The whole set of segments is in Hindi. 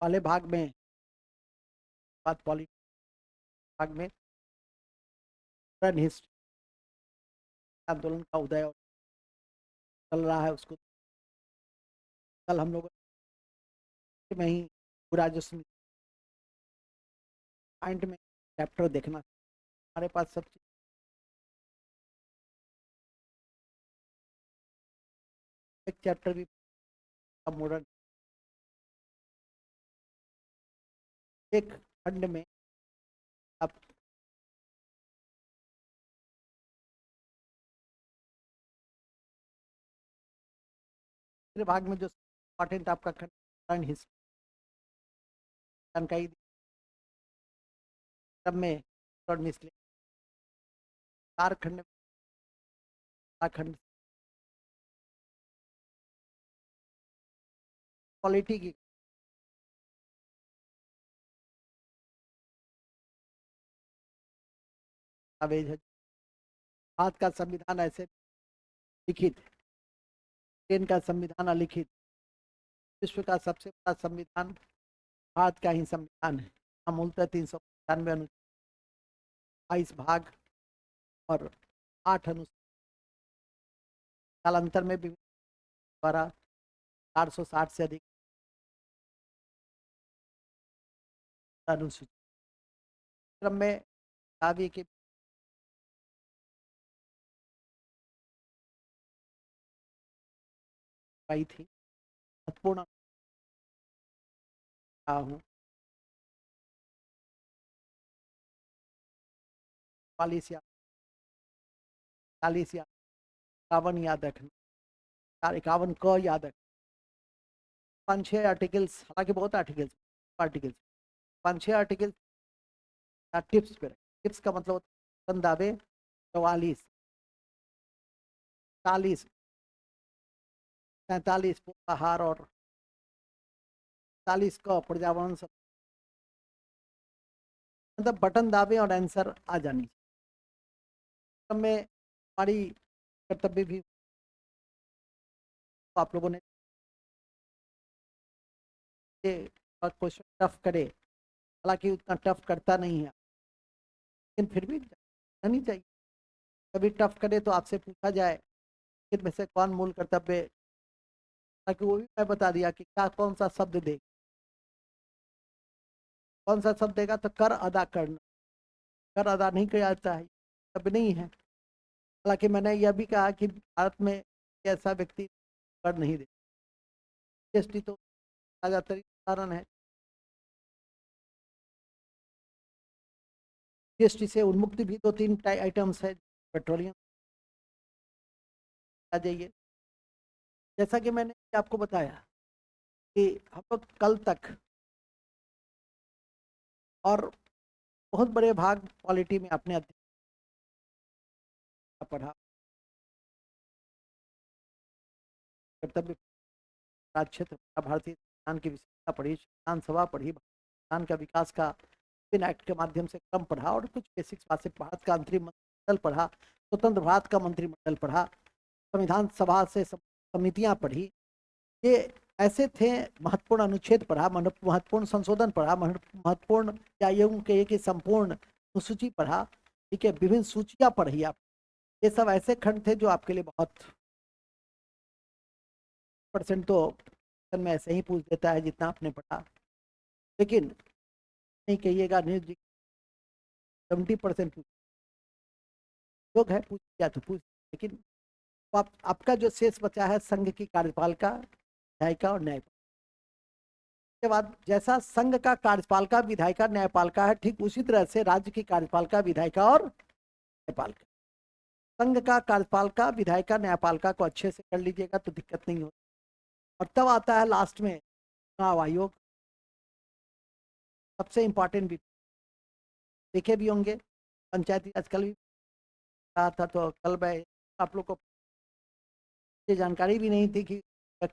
वाले भाग में बात पॉलिटिक्स भाग में हिस्ट्री आंदोलन का उदय चल रहा है, उसको कल हम लोग में ही पूरा जो पॉइंट में चैप्टर देखना, हमारे पास सब चीज एक चैप्टर भी मॉडर्न एक खंड में आप दूसरे भाग में जो इम्पोर्टेंट आपका खंड हिस्ट्री जानकारी सब में मिसले चार खंड खंड क्वालिटी की दस्तावेज है। भारत का संविधान ऐसे लिखित, ब्रिटेन का संविधान अलिखित, विश्व का सबसे बड़ा संविधान भारत का ही संविधान है। मूलतः 395 अनुच्छेद, 22 भाग और 8 अनुच्छेद, कालांतर में भी द्वारा 460 से अधिक अनुसूचित क्रम में काव्य की पाई थी। महत्वपूर्ण हूँ 40 या 40 या 51 याद रखना, 51 क याद रखना। 5-6 आर्टिकल्स, हालांकि बहुत आर्टिकल्स 5-6 आर्टिकल्स टिप्स पे टिप्स का मतलब दावे 44, 40, 45 आहार और 40 का पर्यावरण सब, मतलब बटन दावे और आंसर आ जानी चाहिए। में हमारी कर्तव्य भी तो आप लोगों ने क्वेश्चन टफ करे, हालांकि उतना टफ करता नहीं है, लेकिन फिर भी नहीं चाहिए। कभी टफ करे तो आपसे पूछा जाए इनमें से कौन मूल कर्तव्य, ताकि वो भी मैं बता दिया कि क्या कौन सा शब्द दे, कौन सा शब्द देगा तो कर अदा करना, कर अदा नहीं किया जाता है तब नहीं है। हालांकि मैंने यह भी कहा कि भारत में ऐसा व्यक्ति कर नहीं दे, जीएसटी तो ज्यादातर कारण है, जीएसटी से उन्मुक्ति भी 2-3 आइटम्स है। पेट्रोलियम आ जाइए, जैसा कि मैंने आपको बताया कि हम लोग कल तक और बहुत बड़े भाग पॉलिटी में अपने पढ़ा, कर्तव्य क्षेत्र भारतीय संविधान की विशेषता पढ़ी, संविधान सभा पढ़ी, संविधान का विकास का एक्ट के माध्यम से क्रम पढ़ा और कुछ बेसिक्स बातें, भारत का मंत्रिमंडल पढ़ा, स्वतंत्र भारत का मंत्रिमंडल पढ़ा, संविधान सभा से समितियां पढ़ी, ये ऐसे थे। महत्वपूर्ण अनुच्छेद पढ़ा, महत्वपूर्ण संशोधन पढ़ा, महत्वपूर्ण या यूं कहिए कि संपूर्ण सूची पढ़ा, ठीक है, विभिन्न सूचियां पढ़ी आप। ये सब ऐसे खंड थे जो आपके लिए बहुत % तो में ऐसे ही पूछ देता है जितना आपने पढ़ा, लेकिन नहीं कहिएगा न्यूज 70% लोग है पूछ क्या तो पूछ, लेकिन आपका जो शेष बचा है संघ की कार्यपालिका, न्यायिका और न्यायपालिका के बाद, जैसा संघ का कार्यपालिका विधायिका न्यायपालिका है, ठीक उसी तरह से राज्य की कार्यपालिका विधायिका और न्यायपालिका। संघ का कार्यपालिका विधायिका न्यायपालिका को अच्छे से कर लीजिएगा तो दिक्कत नहीं होती। और तब आता है लास्ट में चुनाव आयोग, सबसे इंपॉर्टेंट भी देखे भी होंगे, पंचायती आजकल भी रहा था, तो कल मैं आप लोग को ये जानकारी भी नहीं थी कि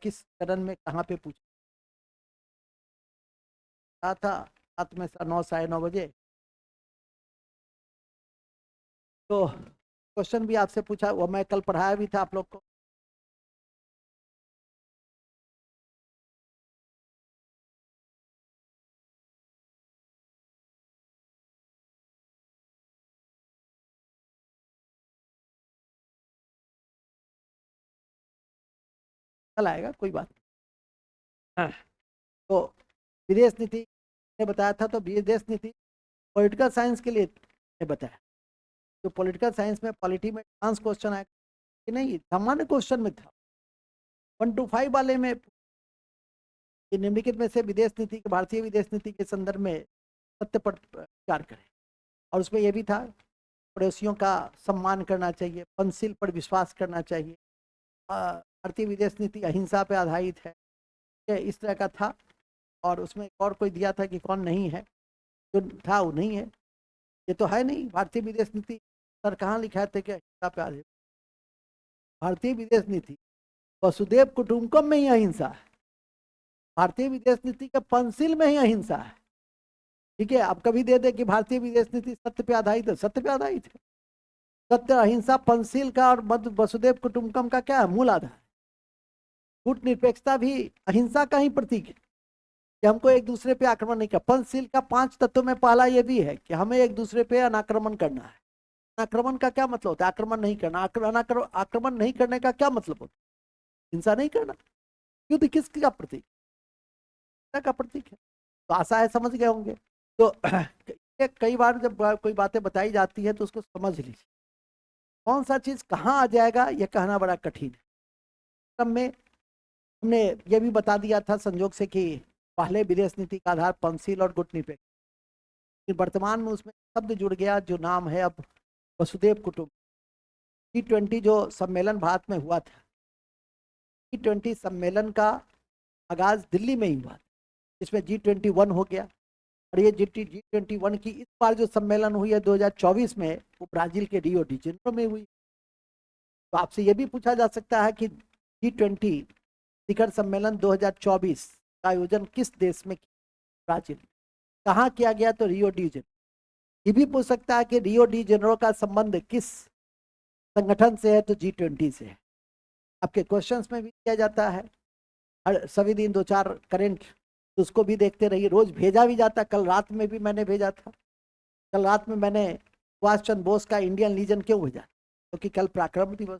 किस चरण में कहाँ पे पूछा था, रात में 9 साढ़े 9 बजे। तो क्वेश्चन भी आपसे पूछा, वो मैं कल पढ़ाया भी था आप लोग को। चल आएगा, कोई बात नहीं। तो विदेश नीति ने बताया था, तो विदेश नीति पॉलिटिकल साइंस के लिए ने बताया। जो पॉलिटिकल साइंस में पॉलिटी में एडवांस क्वेश्चन आया कि नहीं, सामान्य क्वेश्चन में था 1 to 5 वाले में, निम्नलिखित में से विदेश नीति के, भारतीय विदेश नीति के संदर्भ में सत्य पर विचार करें। और उसमें यह भी था, पड़ोसियों का सम्मान करना चाहिए, पंचशील पर विश्वास करना चाहिए, भारतीय विदेश नीति अहिंसा पर आधारित है, इस तरह का था। और उसमें और कोई दिया था कि कौन नहीं है, जो था वो नहीं है, ये तो है नहीं। भारतीय विदेश नीति सर कहाँ लिखा थे कि अहिंसा पे आधारित? भारतीय विदेश नीति वसुदेव कुटुंबकम में ही अहिंसा है, भारतीय विदेश नीति के पंचशील में ही अहिंसा है। ठीक है, अब कभी दे दे कि भारतीय विदेश नीति सत्य पे आधारित है, सत्य पे आधारित है। सत्य, अहिंसा, पंचशील का और वसुदेव कुटुंबकम का क्या है, मूल आधार। कूटनिरपेक्षता भी अहिंसा का ही प्रतीक है कि हमको एक दूसरे पे आक्रमण नहीं करना। पंचशील का 5 तत्वों में पहला ये भी है कि हमें एक दूसरे पे अनाक्रमण करना है। आक्रमण का क्या मतलब होता है? आक्रमण नहीं करना। आक्रमण नहीं करने का क्या मतलब होता है? हिंसा नहीं करना। युद्ध किसका प्रतीक? का प्रतीक है। तो आशा है समझ गए होंगे। तो कई बार जब कोई बातें बताई जाती है तो उसको समझ लीजिए, कौन सा चीज कहाँ आ जाएगा यह कहना बड़ा कठिन है। तब में हमने ये भी बता दिया था संजोग से कि पहले विदेश नीति का आधार पंचशील और गुटनिरपेक्ष, वर्तमान में उसमें शब्द जुड़ गया जो नाम है अब वसुदेव कुटुंब। G20 जो सम्मेलन भारत में हुआ था, G20 सम्मेलन का आगाज दिल्ली में ही हुआ, इसमें G21 हो गया। और ये G21 की इस बार जो सम्मेलन हुई है 2024 में, वो ब्राजील के रियो डी जेनेरो में हुई। तो आपसे ये भी पूछा जा सकता है कि G20 शिखर सम्मेलन 2024 का आयोजन किस देश में किया? ब्राजील। कहाँ किया गया? तो रियो डी जेनेरो। ये भी पूछ सकता है कि रियो डी जेनेरो का संबंध किस संगठन से है? तो G20 से है। आपके क्वेश्चंस में भी किया जाता है हर सभी दिन 2-4 करेंट, तो उसको भी देखते रहिए। रोज भेजा भी जाता, कल रात में भी मैंने भेजा था। कल रात में मैंने सुभाष चंद्र बोस का इंडियन लीजन क्यों भेजा? क्योंकि कल पराक्रम दिवस,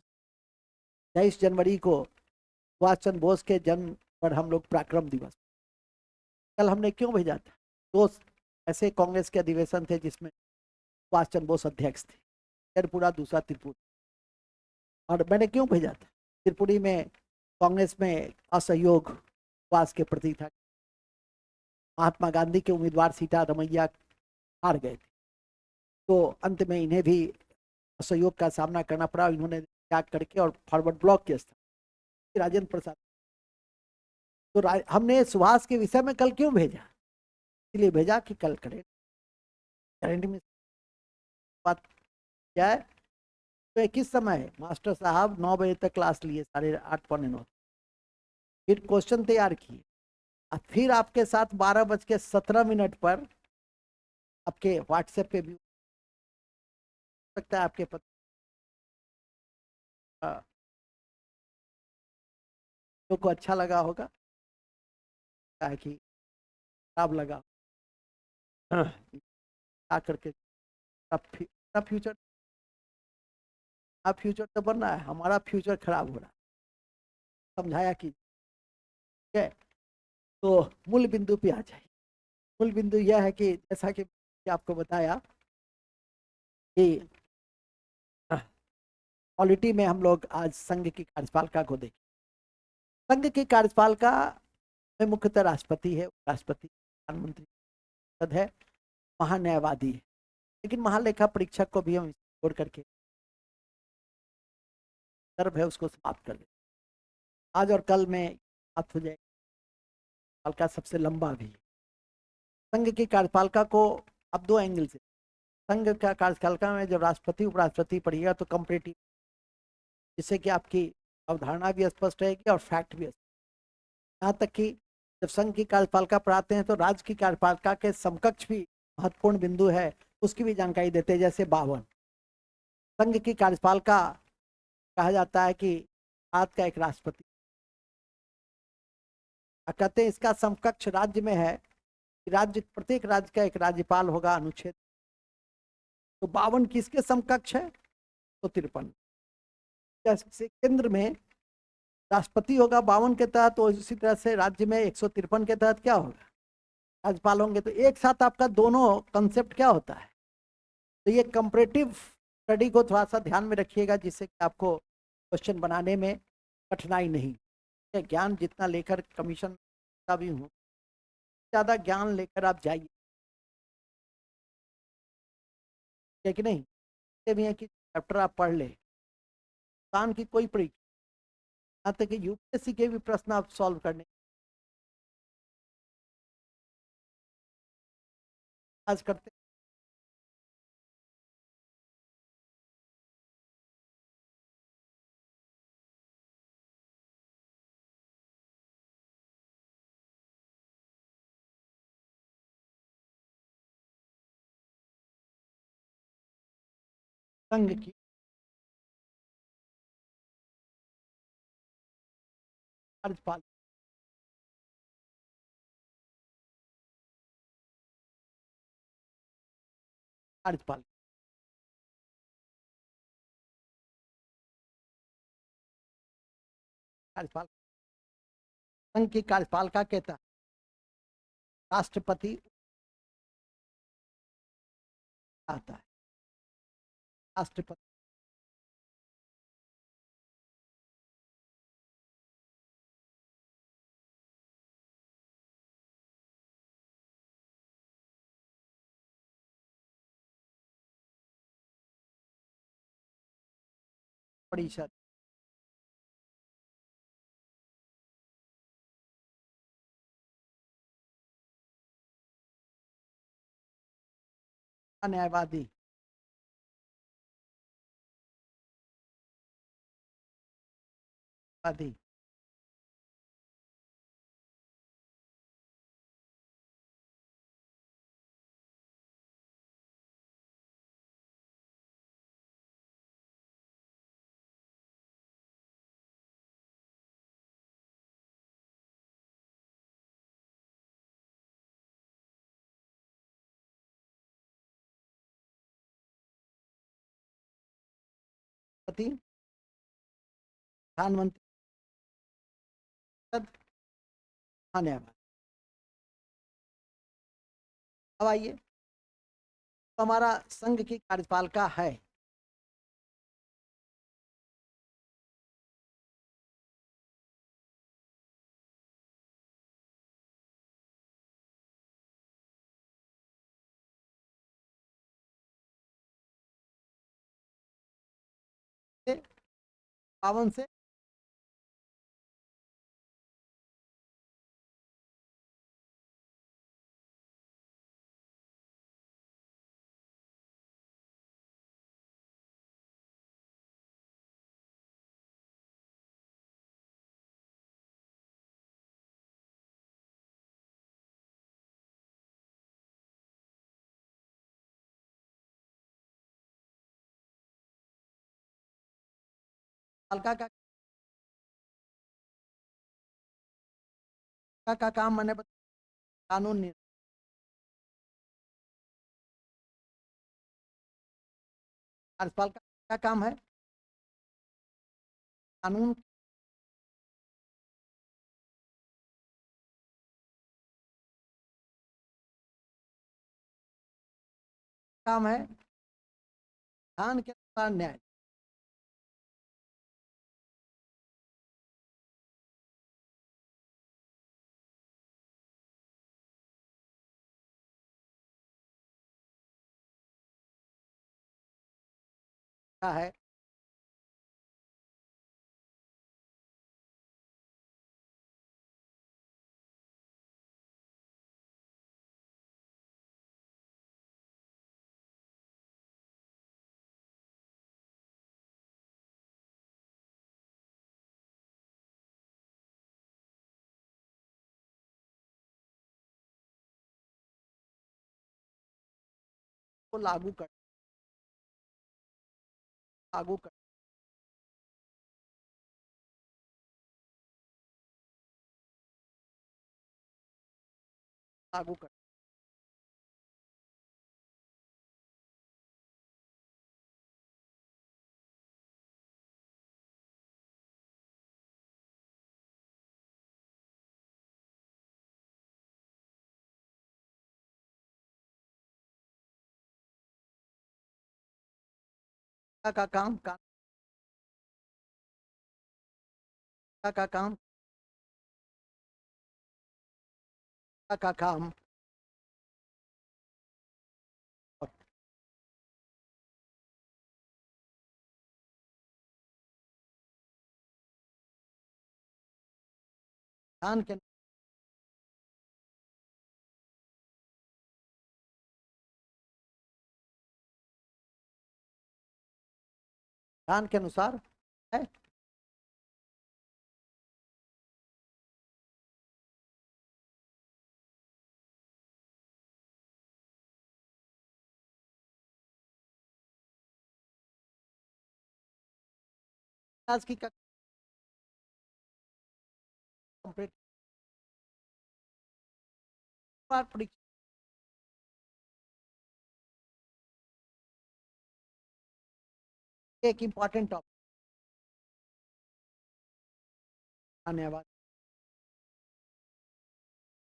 23 जनवरी को सुभाष चंद्र बोस के जन्म पर हम लोग पराक्रम दिवस, कल हमने क्यों भेजा था? 2 ऐसे कांग्रेस के अधिवेशन थे जिसमें सुभाष चंद्र बोस अध्यक्ष थे, त्रिपुरा, दूसरा त्रिपुरा। और मैंने क्यों भेजा था? त्रिपुरी में कांग्रेस में असहयोग सुभाष के प्रति था। महात्मा गांधी के उम्मीदवार सीतारमैया हार गए थे, तो अंत में इन्हें भी असहयोग का सामना करना पड़ा। इन्होंने त्याग करके और फॉरवर्ड ब्लॉक के स्थान राजेंद्र प्रसाद। तो हमने सुभाष के विषय में कल क्यों भेजा? इसलिए भेजा कि कल करेंट में बात क्या है। तो किस समय मास्टर साहब 9 बजे तक क्लास लिए, 8:30 पौने 9, फिर क्वेश्चन तैयार किए, और फिर आपके साथ 12:17 पर आपके व्हाट्सएप पे भी सकता है, आपके पता को अच्छा लगा होगा, कि खराब लगा आ करके फ्यूचर, फ्यूचर तो बनना है, हमारा फ्यूचर खराब हो रहा, समझाया कि ठीक है। तो मूल बिंदु पे आ जाए। मूल बिंदु यह है कि जैसा कि आपको बताया कि पॉलिटी में हम लोग आज संघ की कार्यपालिका को देखें। संघ की कार्यपालिका में मुख्यतः राष्ट्रपति है, राष्ट्रपति, प्रधानमंत्री पद है, महान्यायवादी है, लेकिन महालेखा परीक्षक को भी हम छोड़ करके सर्व है उसको समाप्त कर दें। आज और कल में बात हो जाएगी। कार्यपालिका सबसे लंबा भी संघ की कार्यपालिका को अब 2 एंगल से, संघ का कार्यपालिका में जब राष्ट्रपति उपराष्ट्रपति पढ़िएगा तो कंपैरेटिव, जिससे कि आपकी अवधारणा भी स्पष्ट रहेगी और फैक्ट भी। यहाँ तक कि जब संघ की कार्यपालिका पढ़ाते हैं तो राज्य की कार्यपालिका के समकक्ष भी महत्वपूर्ण बिंदु है, उसकी भी जानकारी देते हैं। जैसे 52 संघ की कार्यपालिका कहा जाता है कि भारत का एक राष्ट्रपति, कहते हैं इसका समकक्ष राज्य में है कि राज्य, प्रत्येक राज्य का एक राज्यपाल होगा, अनुच्छेद। तो 52 किसके समकक्ष है? तो 53। जैसे केंद्र में राष्ट्रपति होगा 52 के तहत, तो इसी तरह से राज्य में 153 के तहत क्या होगा, राज्यपाल होंगे। तो एक साथ आपका दोनों कंसेप्ट क्या होता है। तो ये कंपैरेटिव स्टडी को थोड़ा सा ध्यान में रखिएगा, जिससे कि आपको क्वेश्चन बनाने में कठिनाई नहीं। ज्ञान जितना लेकर कमीशन का भी हूँ, ज़्यादा ज्ञान लेकर आप जाइए, है कि नहीं। ये भी है कि चैप्टर आप पढ़ ले, हिंदुस्तान की कोई परीक्षा, यहाँ तक कि यूपीएससी के भी प्रश्न आप सॉल्व करने आज करते। संघ की कार्यपालिका, कार्यपालिका, कार्यपालिका, संघ की कार्यपालिका के तहत राष्ट्रपति आता है। राष्ट्रपति परिषद, न्यायवादी, वादी, पति, प्रधानमंत्री, न्यायवादी। अब आइए, तो हमारा संघ की कार्यपालिका है, से 52 से पालिका का काम मैंने कानून कार्यपालिका का काम है कानून काम है संविधान के अनुसार न्याय का है। को लागू कर लागू कर का काम का काम का काम और संविधान के संविधान के अनुसार है। आज की कंप्लीट परीक्षा एक इम्पॉर्टेंट टॉपिक आने वाला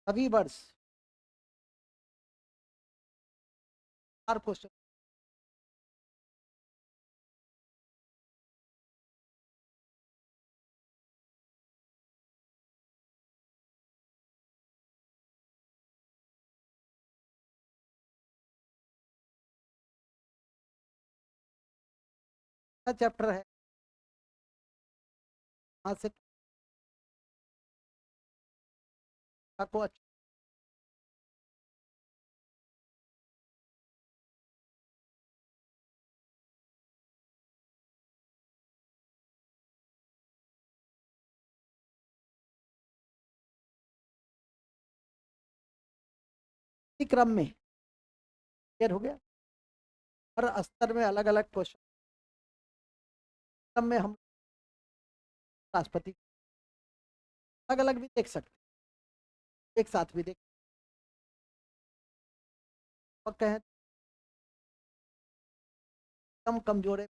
सभी वर्ष 4 क्वेश्चन का चैप्टर है। वहां से को अच्छी क्रम में क्लियर हो गया। हर स्तर में अलग अलग क्वेश्चन क्रम में हम राष्ट्रपति अलग अलग भी देख सकते एक साथ भी देख और कहें कम कमजोर है।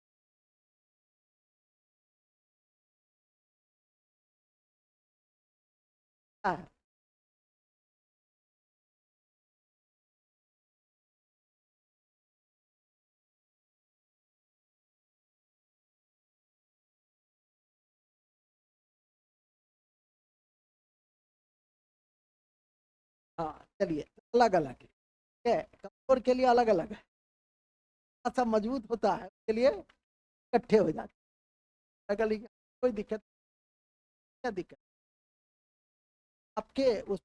हाँ चलिए अलग अलग है कमजोर के लिए अलग अलग है। सब मजबूत होता है उसके लिए इकट्ठे हो जाते हैं। कोई दिक्कत क्या दिक्कत आपके उस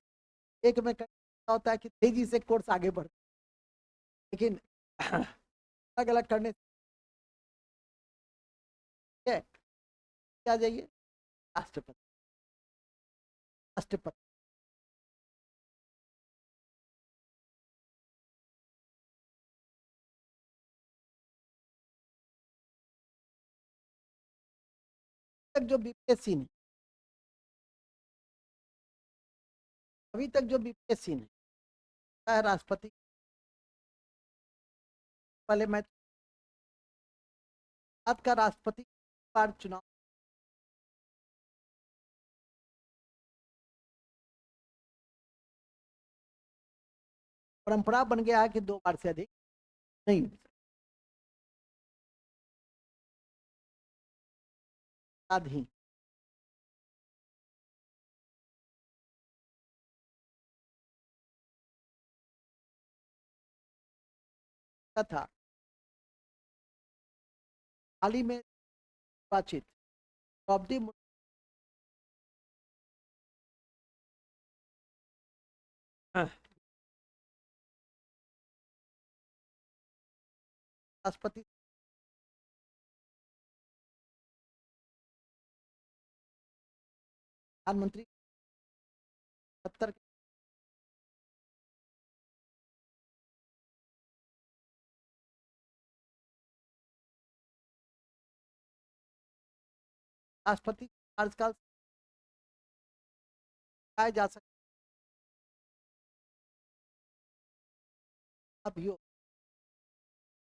एक में क्या होता है कि तेजी से कोर्स आगे बढ़ता है लेकिन अलग अलग करने से क्या जाइए राष्ट्रपति राष्ट्रपति तक जो बीपीएससी ने अभी तक जो बीपीएससी ने चाहे राष्ट्रपति पहले मैं आज का राष्ट्रपति बार चुनाव परंपरा बन गया है कि 2 बार से अधिक नहीं ही था। हाल ही में निर्वाचित द्रौपदी मुर्मू राष्ट्रपति प्रधानमंत्री 70 राष्ट्रपति कार्यकाल पाए जा सकता अभी होता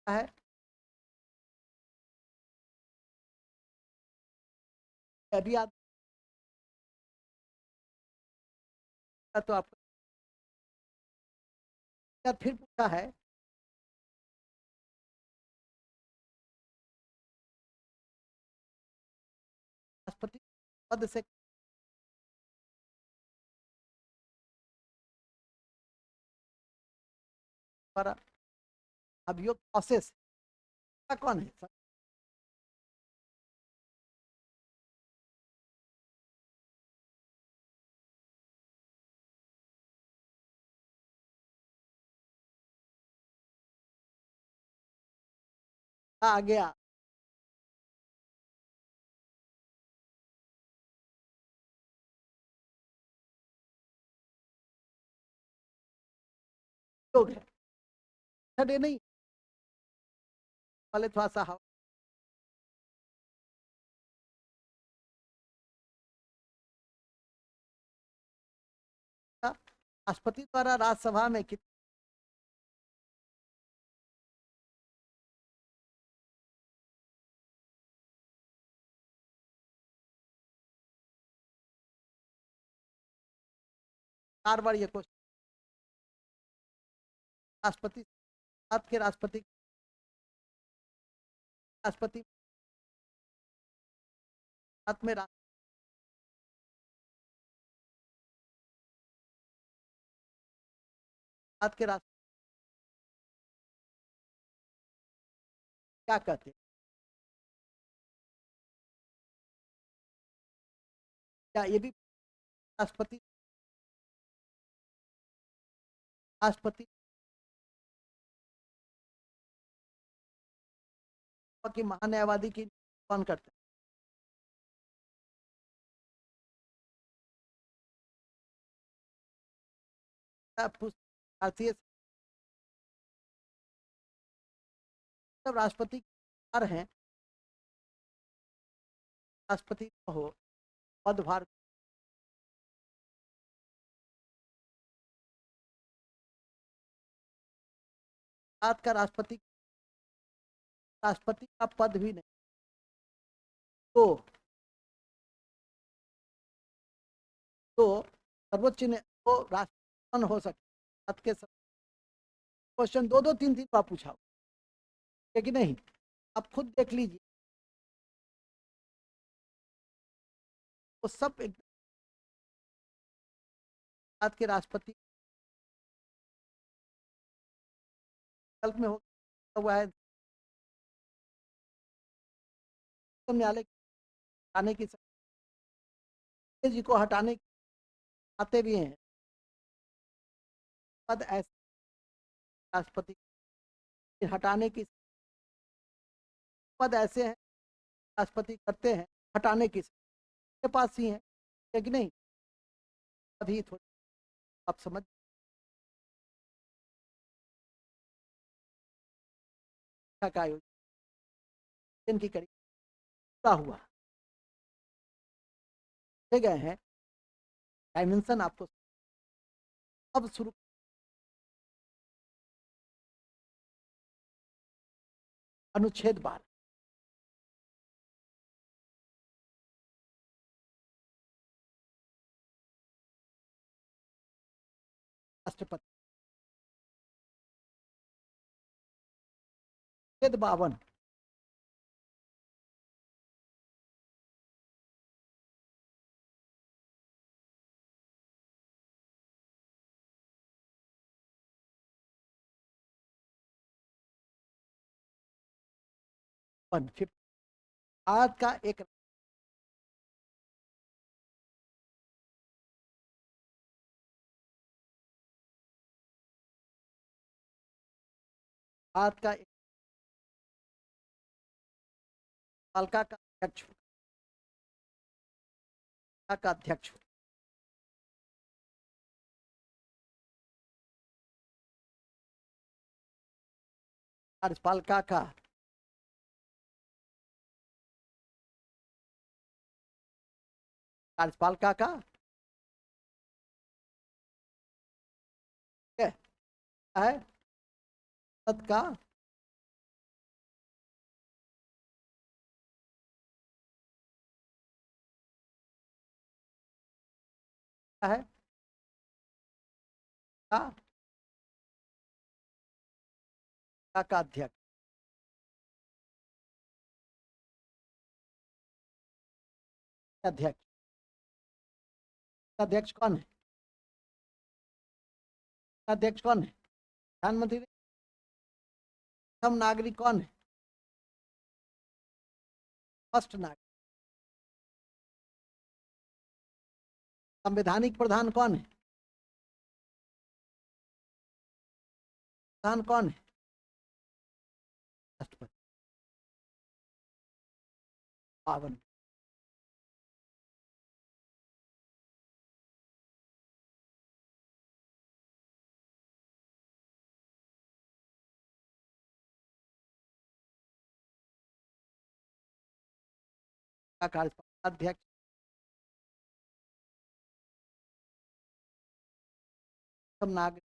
है। अभी आप तो आपका फिर पूछा है पद से पर अभियोग प्रोसेस का कौन है सर? आ गया योग है, छठे नहीं पहले थोड़ा सा हवा था। राष्ट्रपति द्वारा राज्यसभा में कितनी 4 बार ये क्वेश्चन राष्ट्रपति भारत के राष्ट्रपति भारत में भारत के राष्ट्र क्या कहते हैं? क्या ये भी राष्ट्रपति राष्ट्रपति की महान्यायवादी की कौन करते हैं? भारतीय सब राष्ट्रपति हैं, राष्ट्रपति हो पदभार भारत का राष्ट्रपति का पद भी नहीं तो तो सर्वोच्च ने तो राष्ट्रपति हो सकते भारत के क्वेश्चन दो दो तीन तीन बार पूछा है कि नहीं? आप खुद देख लीजिए वो सब एक भारत के राष्ट्रपति कल्प में हो हुआ है न्यायालय हटाने की जी को हटाने आते भी हैं पद ऐसे राष्ट्रपति हटाने की पद ऐसे हैं राष्ट्रपति करते हैं हटाने की के पास ही है कि नहीं? अभी थोड़ी आप समझ का आयोजन की करीब पूरा हुआ गए हैं डायमेंशन आपको अब शुरू अनुच्छेद 12 राष्ट्रपति अनुच्छेद 52 आज का एक आज का एक पालिका का अध्यक्ष का अध्यक्ष कार्यपालिका का कार्यपालिका का है पद का है का अध्यक्ष अध्यक्ष अध्यक्ष कौन है? अध्यक्ष कौन है? प्रधानमंत्री। प्रथम नागरिक कौन है? फर्स्ट नागरिक। संवैधानिक प्रधान कौन है? प्रधान कौन है? राष्ट्रपति। 52। का कार्यपालक अध्यक्ष। प्रथम नागरिक।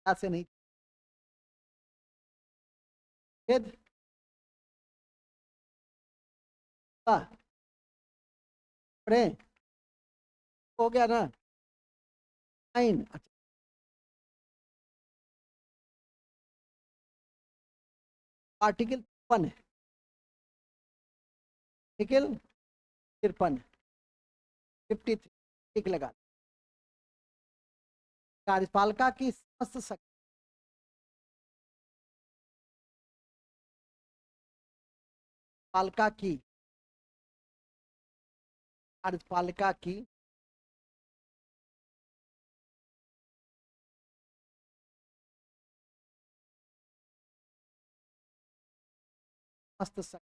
से नहीं खेद पढ़े हो गया ना? 9। अच्छा, आर्टिकल 53 है। आर्टिकल 53, 53 ठीक लगा। कार्यपालिका की समस्त शक्ति। पालिका की। कार्यपालिका की समस्त शक्ति।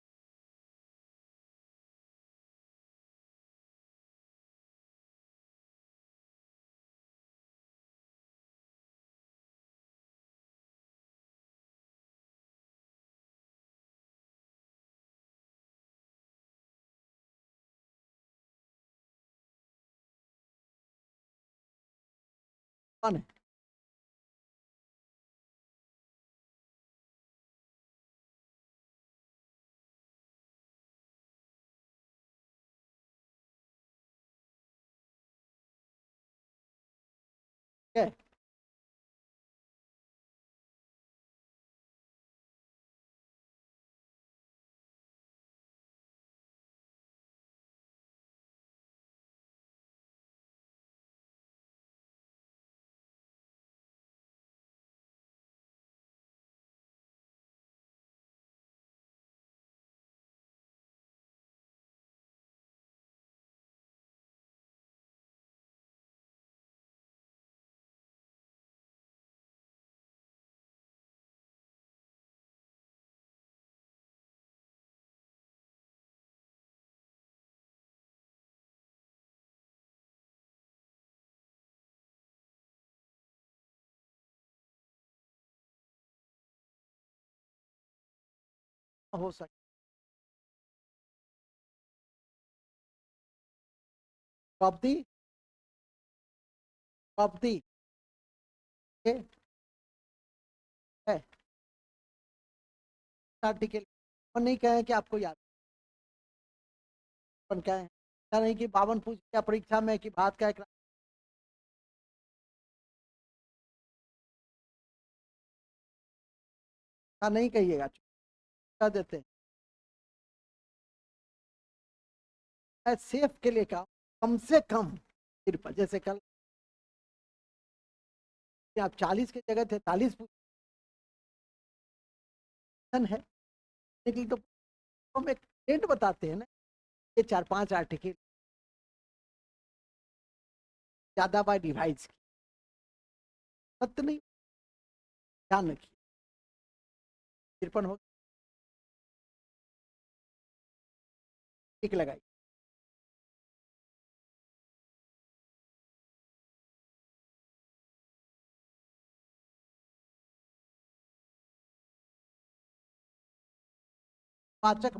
कौन है? क्या है? हो सकता द्रौपदी। द्रौपदी है। आर्टिकल और नहीं कहे कि आपको याद अपन क्या है? ऐसा नहीं कि 52 पूछ लिया परीक्षा में कि भारत का एक नहीं कहिएगा, कर देते हैं। सेफ के लिए का कम से कम सिर्फ जैसे कल आप 40 की जगह 43 है, लेकिन तो हम एक ट्रेंड बताते हैं ना, ये 4-5 आर्टिकल ज्यादा बाय डिवाइस की सत्य नहीं, ध्यान रखिए। 53 हो ठीक लगाई। पाचक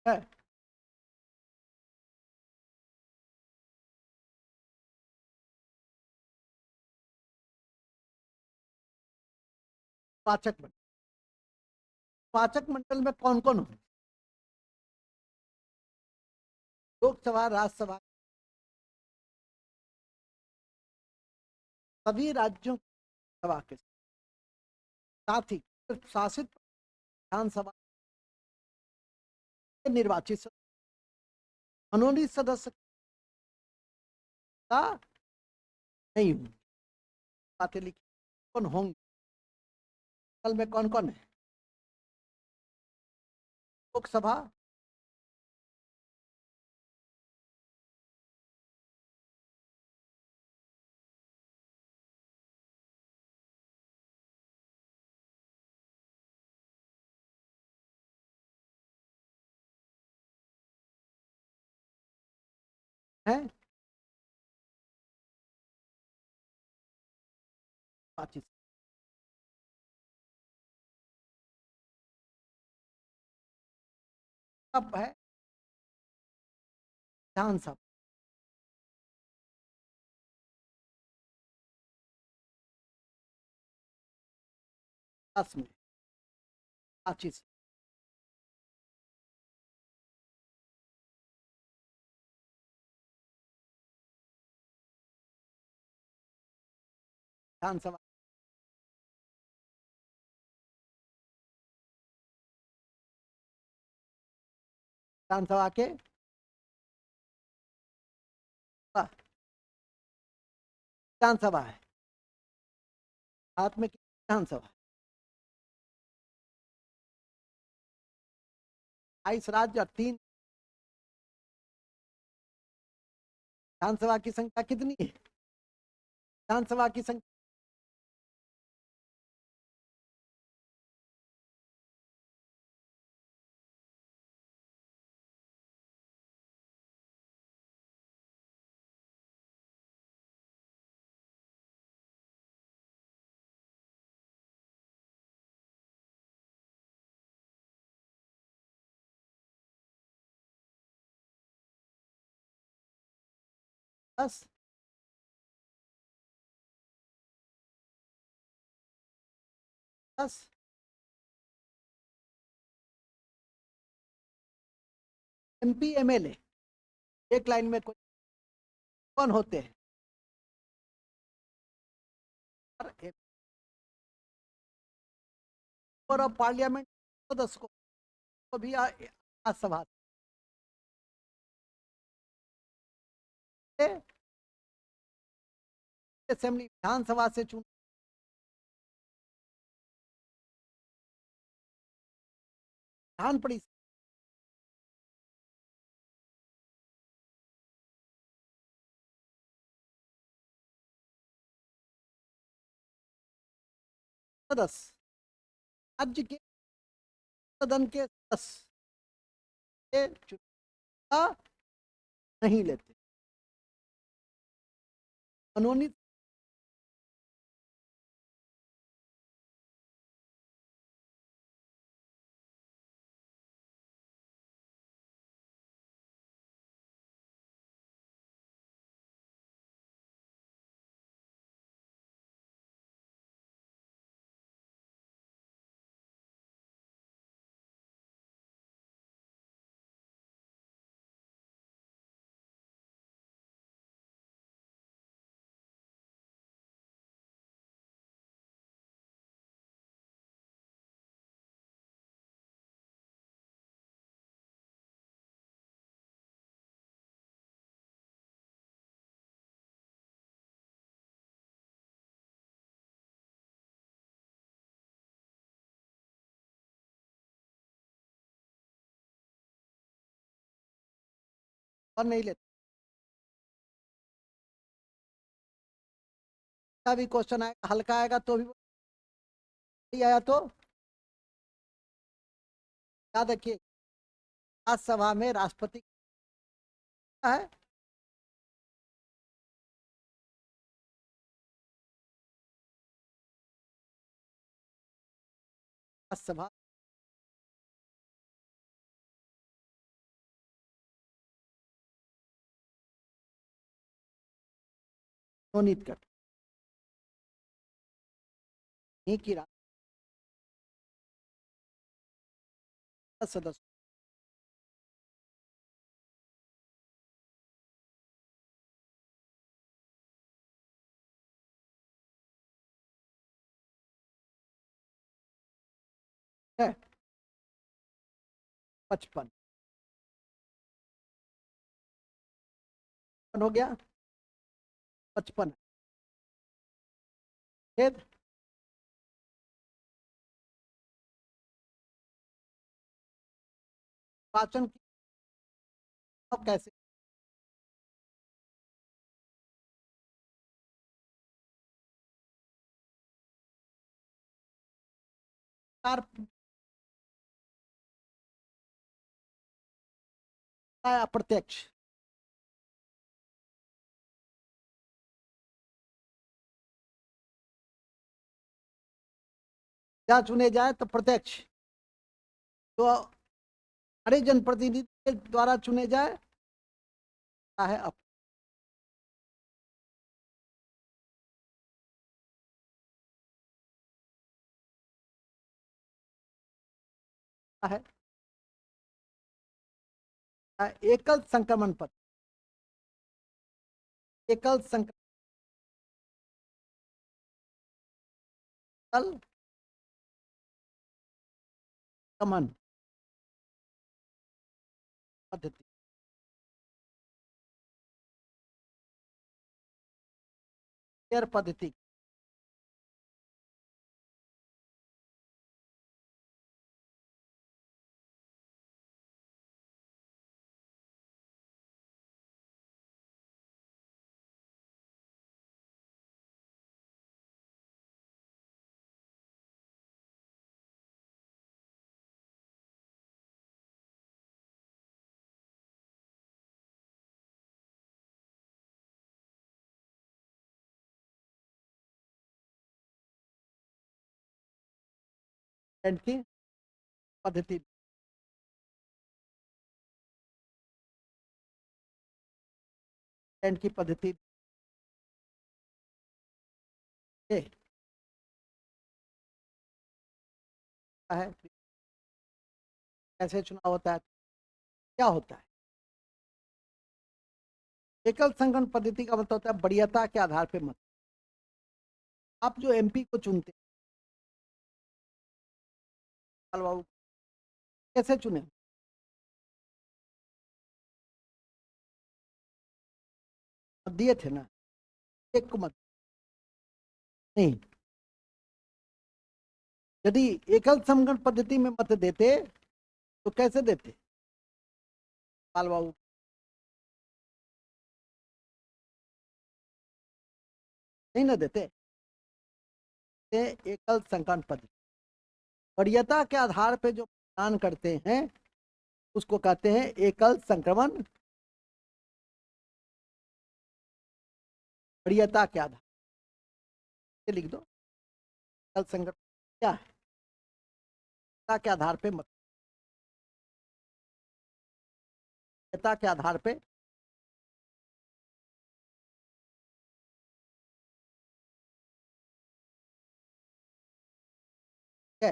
है। पाचक मंडल, पाचक मंडल में कौन कौन हो? लोकसभा, राज्यसभा, सभी राज्यों की सभा के साथ ही शासित विधानसभा के निर्वाचित मनोनीत सदस्य का नहीं हूँ। बातें लिखी कौन होंगे, कल में कौन कौन है? लोकसभा, है 25, अब है विधानसभा, 10 में 25, विधानसभा, विधानसभा के विधानसभा है भारत में, विधानसभा 22 राज्य और 3 विधानसभा की संख्या कितनी है? विधानसभा की संख्या बस 10। MP MLA एक लाइन में कौन होते हैं? और पार्लियामेंट सदस्य को भी सभा से असेंबली विधानसभा से चुन विधान परिषद सदस्य राज्य के सदन के सदस्य चुनाव नहीं लेते, मनोनीत और नहीं लेते। भी क्वेश्चन आएगा, हल्का आएगा तो भी नहीं आया तो याद रखिए, राज्यसभा में राष्ट्रपति है, राज्यसभा मनोनीत करता है कि सदस्य है 55 हो गया 55 फिर निर्वाचन की कैसे चार अप्रत्यक्ष या चुने जाए तो प्रत्यक्ष तो हमारे जनप्रतिनिधि के द्वारा चुने जाए है है एकल संक्रमण पद एकल संक्रमण पद्धति पद्धति की पद्धति की पद्धति है कैसे चुनाव होता है क्या होता है एकल संगठन पद्धति का मतलब होता है वरीयता के आधार पर मत आप जो एमपी को चुनते हैं बाबू कैसे चुने दिए थे ना एक को मत नहीं यदि एकल संगठन पद्धति में मत देते तो कैसे देते पाल बाबू नहीं ना देते एकल संगठन पद्धति वरीयता के आधार पर जो मतदान करते हैं उसको कहते हैं एकल संक्रमण वरीयता के आधार पे लिख दो एकल संक्रमण क्या है के आधार पे वरीयता के आधार पे है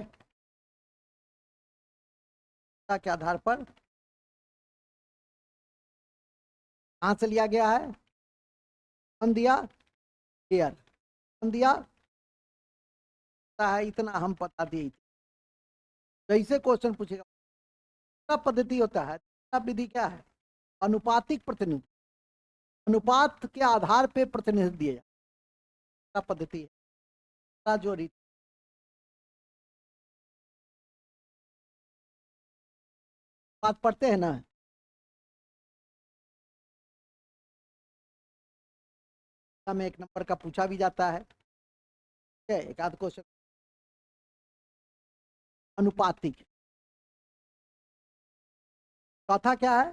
के आधार पर कहां से लिया गया है कौन दिया क्लियर कौन दिया है इतना हम बता दिए जैसे क्वेश्चन पूछेगा क्या पद्धति होता है विधि क्या है अनुपातिक प्रतिनिधि अनुपात के आधार पे प्रतिनिधित्व दिया जाता पद्धति है जो रीति बात पढ़ते हैं ना में एक नंबर का पूछा भी जाता है एक आध क्वेश्चन अनुपातिक चौथा क्या है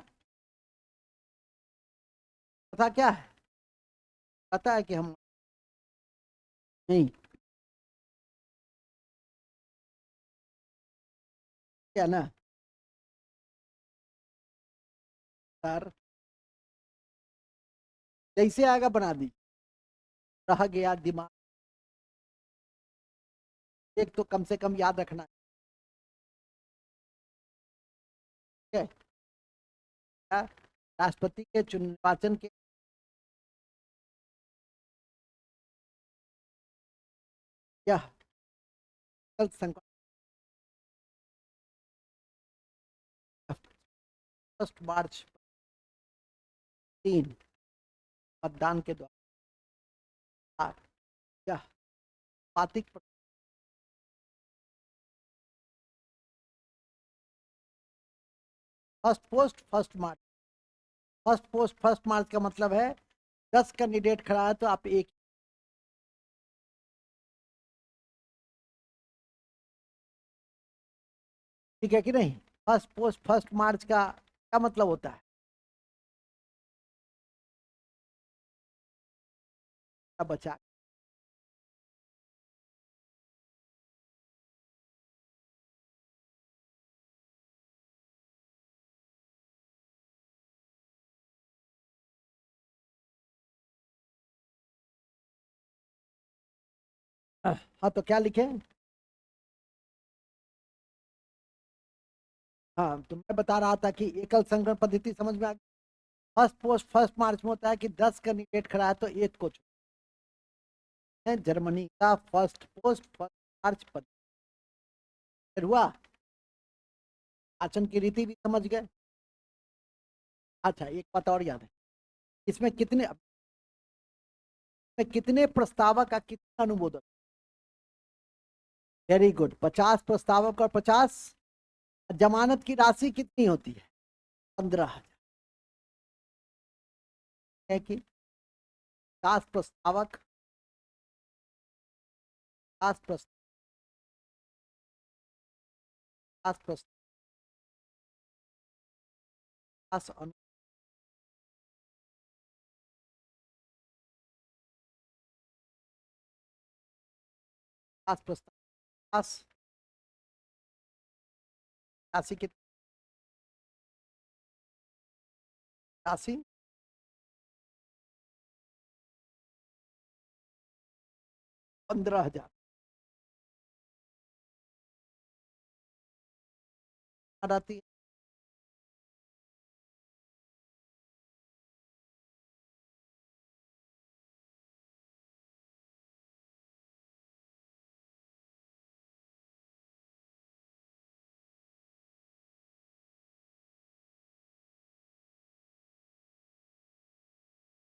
चौथा क्या है पता है कि हम नहीं क्या ना सर जैसे आएगा बना दी रह गया दिमाग, एक तो कम से कम याद रखना है। राष्ट्रपति के निर्वाचन के यह कल संकट 1 मार्च 3 मतदान के द्वारा यह पातिक फर्स्ट पोस्ट फर्स्ट मार्च का मतलब है 10 कैंडिडेट खड़ा है तो आप एक, ठीक है कि नहीं। फर्स्ट पोस्ट फर्स्ट मार्च का क्या मतलब होता है, बचा। हाँ तो क्या लिखे, हाँ तो मैं बता रहा था कि एकल संगठन पद्धति समझ में आ गई। फर्स्ट पोस्ट फर्स्ट मार्च में होता है कि 10 कैंडिडेट खड़ा है तो एक को चुने। जर्मनी का फर्स्ट पोस्ट फर्स्ट मार्च पद्धति फिर हुआ। आचरण की रीति भी समझ गए। अच्छा एक बात और याद है, इसमें कितने प्रस्तावक का कितना अनुमोदन। वेरी गुड, 50 प्रस्तावक और 50 जमानत की राशि कितनी होती है 15,000 है कि 50 प्रस्तावक 50 प्रस्ताव 50 प्रस्ताव 50 प्रस्ताव 50 राशि कितनी राशि 15,000 आती है।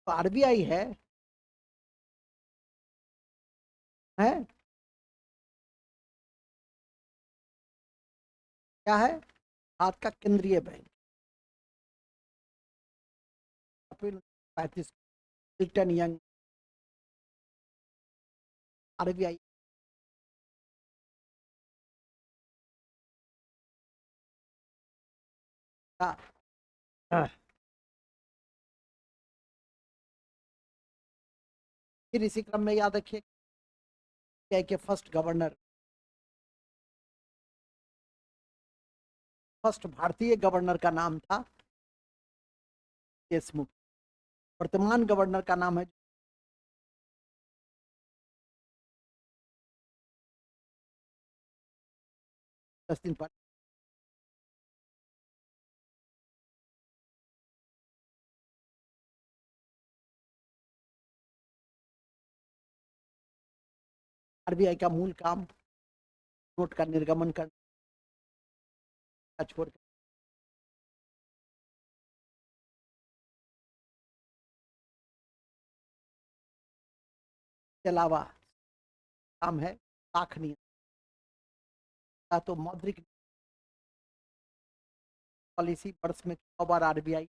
तो आरबीआई है क्या है, भारत का केंद्रीय बैंक। अप्रैल 35 मिल्टन यंग आरबीआई का फिर इसी क्रम में याद रखिए के फर्स्ट गवर्नर, फर्स्ट भारतीय गवर्नर का नाम था देशमुख। वर्तमान गवर्नर का नाम है 10 दिन पर आरबीआई का मूल काम नोट का निर्गमन करना छोड़कर के अलावा काम है साख नियंत्रण। तो मौद्रिक पॉलिसी वर्ष में 6 बार आरबीआई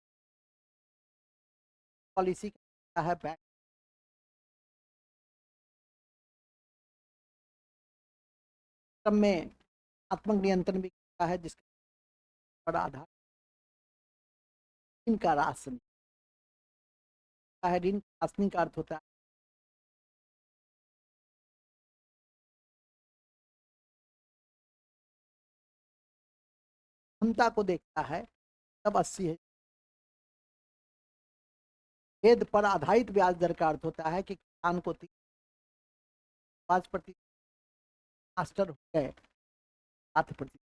पॉलिसी का है बैंक क्रम में आत्मक नियंत्रण भी करता है जिसका बड़ा आधार ऋण का राशन है। ऋण राशनी का अर्थ होता है क्षमता को देखता है, तब 80 है। भेद पर आधारित ब्याज दर का अर्थ होता है कि किसान को 5% मास्टर हो गए 7%।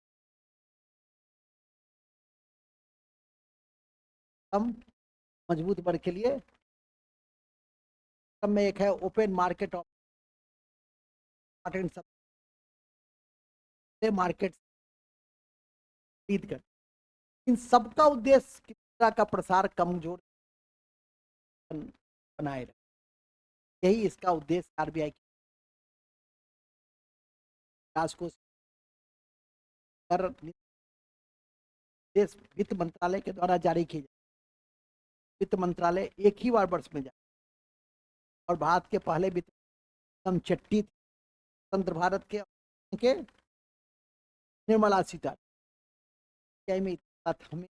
हम मजबूत वर्ग के लिए सब में एक है ओपन मार्केट ऑफ मार्केट खरीद कर। इन सबका उद्देश्य मुद्रा का प्रसार कमजोर बनाए रहे, यही इसका उद्देश्य आरबीआई की राजकोष कर देश वित्त मंत्रालय के द्वारा जारी की जाए। वित्त मंत्रालय एक ही बार वर्ष में जाए और भारत के पहले वित्त चट्टी स्वतंत्र भारत के निर्मला सीतारमण में हमें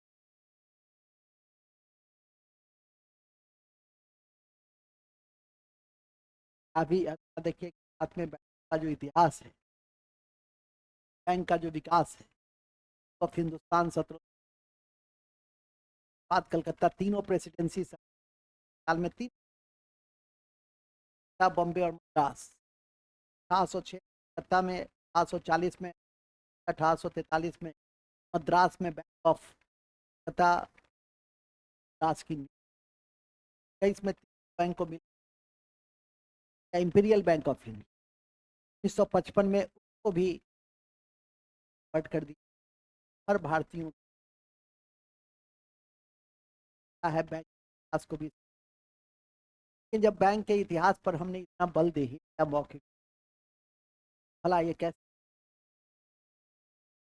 अभी देखिए भारत में बैंक का जो इतिहास है, बैंक का जो विकास है, तो हिंदुस्तान 17 बात कलकत्ता तीनों प्रेसिडेंसी साल में 3 बॉम्बे और मद्रास 1806 कलकत्ता में, 1840 में, 1843 में मद्रास में बैंक ऑफ कलकत्ता मद्रास की 23 में बैंक को मिला इंपीरियल बैंक ऑफ इंडिया। 1955 में उसको भी हट कर दी। हर भारतीयों का है बैंक इतिहास को भी, लेकिन जब बैंक के इतिहास पर हमने इतना बल दे दिया मौखिक, भला ये कैसे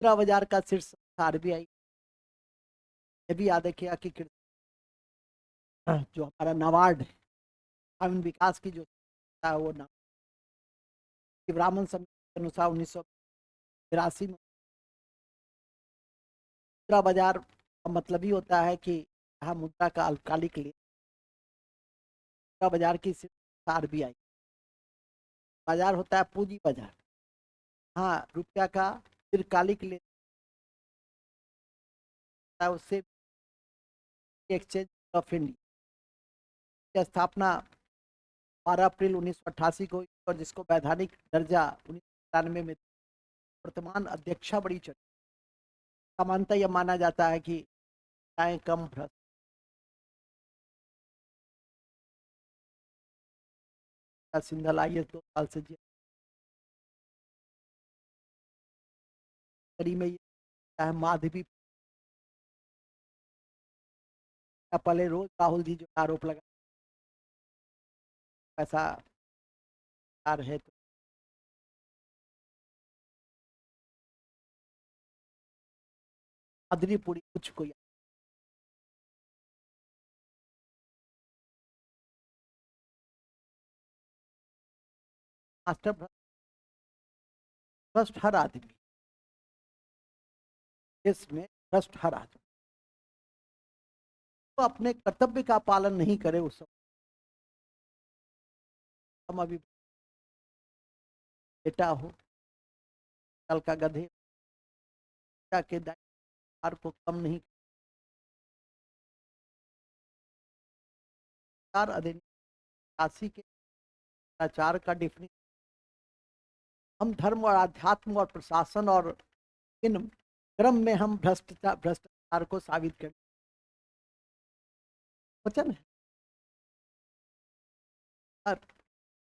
मुद्रा बाजार का शीर्ष आरबीआई। ये भी याद रखिएगा कि जो हमारा नाबार्ड है, ग्रामीण विकास की जो है वो ब्राह्मण समिति के अनुसार 1983 में मुद्रा बाजार का मतलब ही होता है कि यहाँ मुद्रा का अल्पकालिक ले मुद्रा बाजार की सिर्फ आरबीआई बाजार होता है पूंजी बाजार। हाँ, रुपया का दीर्घकालिक ले उससे एक्सचेंज ऑफ इंडिया की स्थापना 12 अप्रैल 1988 को, और जिसको वैधानिक दर्जा 1993 में वर्तमान अध्यक्षा बड़ी चढ़ी। सामान्यतः यह माना जाता है कि चाहे कम भ्रष्ट सिंघल आई 2 साल से जेल में, चाहे माधवी पहले रोज राहुल जी जो आरोप लगा ऐसा है तो माधुरी पूरी कुछ कोई मास्टर भ्रष्ट हर आदमी, देश में भ्रष्ट हर आदमी तो अपने कर्तव्य का पालन नहीं करे उस समय। हम अभी बेटा हो, कल का गधे के दायित्व को कम नहीं काशी के आचार का डिफिनेशन हम धर्म और अध्यात्म और प्रशासन और इन क्रम में हम भ्रष्टाचार को साबित कर वचन है।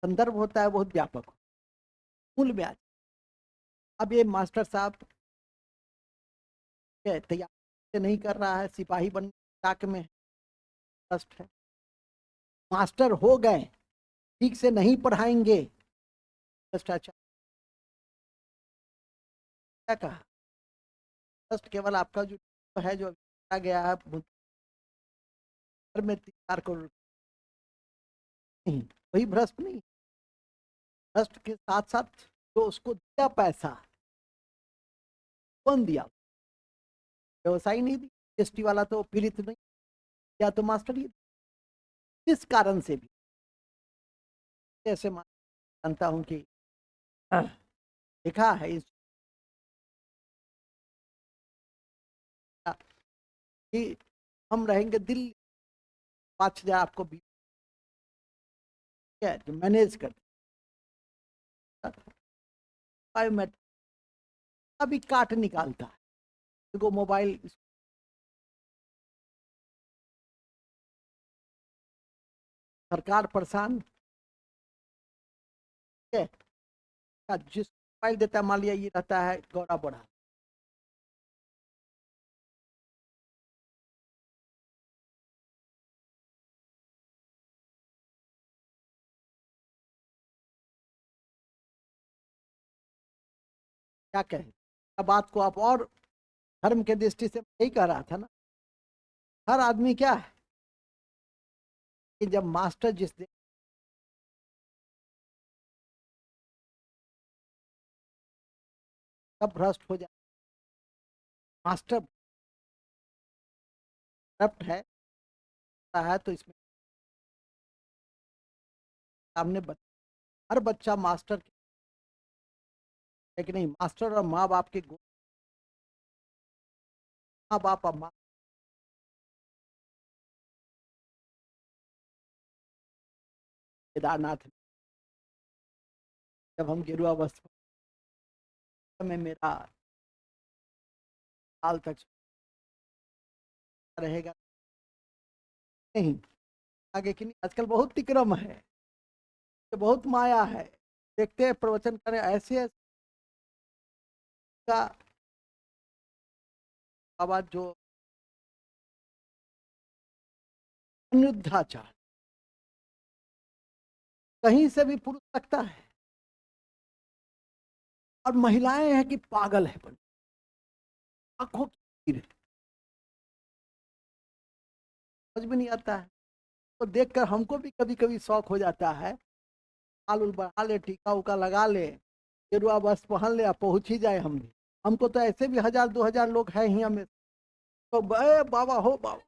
संदर्भ होता है बहुत व्यापक, मूल ब्याज। अब ये मास्टर साहब तैयार से नहीं कर रहा है, सिपाही बन ताक में ट्रस्ट है, मास्टर हो गए ठीक से नहीं पढ़ाएंगे भ्रष्टाचार। क्या कहा, ट्रस्ट केवल आपका जो है जो गया है में 3-4 करोड़ नहीं, वही भ्रष्ट नहीं। भ्रष्ट के साथ साथ जो उसको दिया पैसा कौन दिया, व्यवसायी नहीं दी, जीएसटी वाला तो पीड़ित नहीं, या तो मास्टर ही। इस कारण से भी ऐसे मानता हूं कि देखा है कि हम रहेंगे दिल्ली 5,000 आपको है जो मैनेज करता बायोमेट्रिक अभी काट निकालता है, देखो मोबाइल सरकार परेशान है, जिस मोबाइल देता है मान लिया ये रहता है गौरा बोरा, क्या कहें बात को आप। और धर्म के दृष्टि से यही कह रहा था ना, हर आदमी क्या है कि जब मास्टर जिस दिन सब भ्रष्ट हो जाए, मास्टर करप्ट है तो इसमें सामने हर बच्चा मास्टर है कि नहीं, मास्टर और माँ बाप के माँ बाप और माँ केदारनाथ जब हम गेरुआ वस्त्र में मेरा साल तक रहेगा नहीं, आगे की नहीं, आजकल बहुत तिक्रम है, बहुत माया है, देखते हैं प्रवचन करें ऐसे ऐसे का बाबा जो अनुद्धाचार कहीं से भी पुरुष सकता है, और महिलाएं हैं कि पागल है बन आंखों की कीड़, समझ में नहीं आता है, तो देखकर हमको भी कभी कभी शौक हो जाता है, आल उल बढ़ा ले, टीका उका लगा ले, गेरुआ बस पहन ले, पहुंच ही जाए हम भी। हमको तो ऐसे भी 1000 2000 लोग हैं ही हमें, तो बाबा हो बाबा,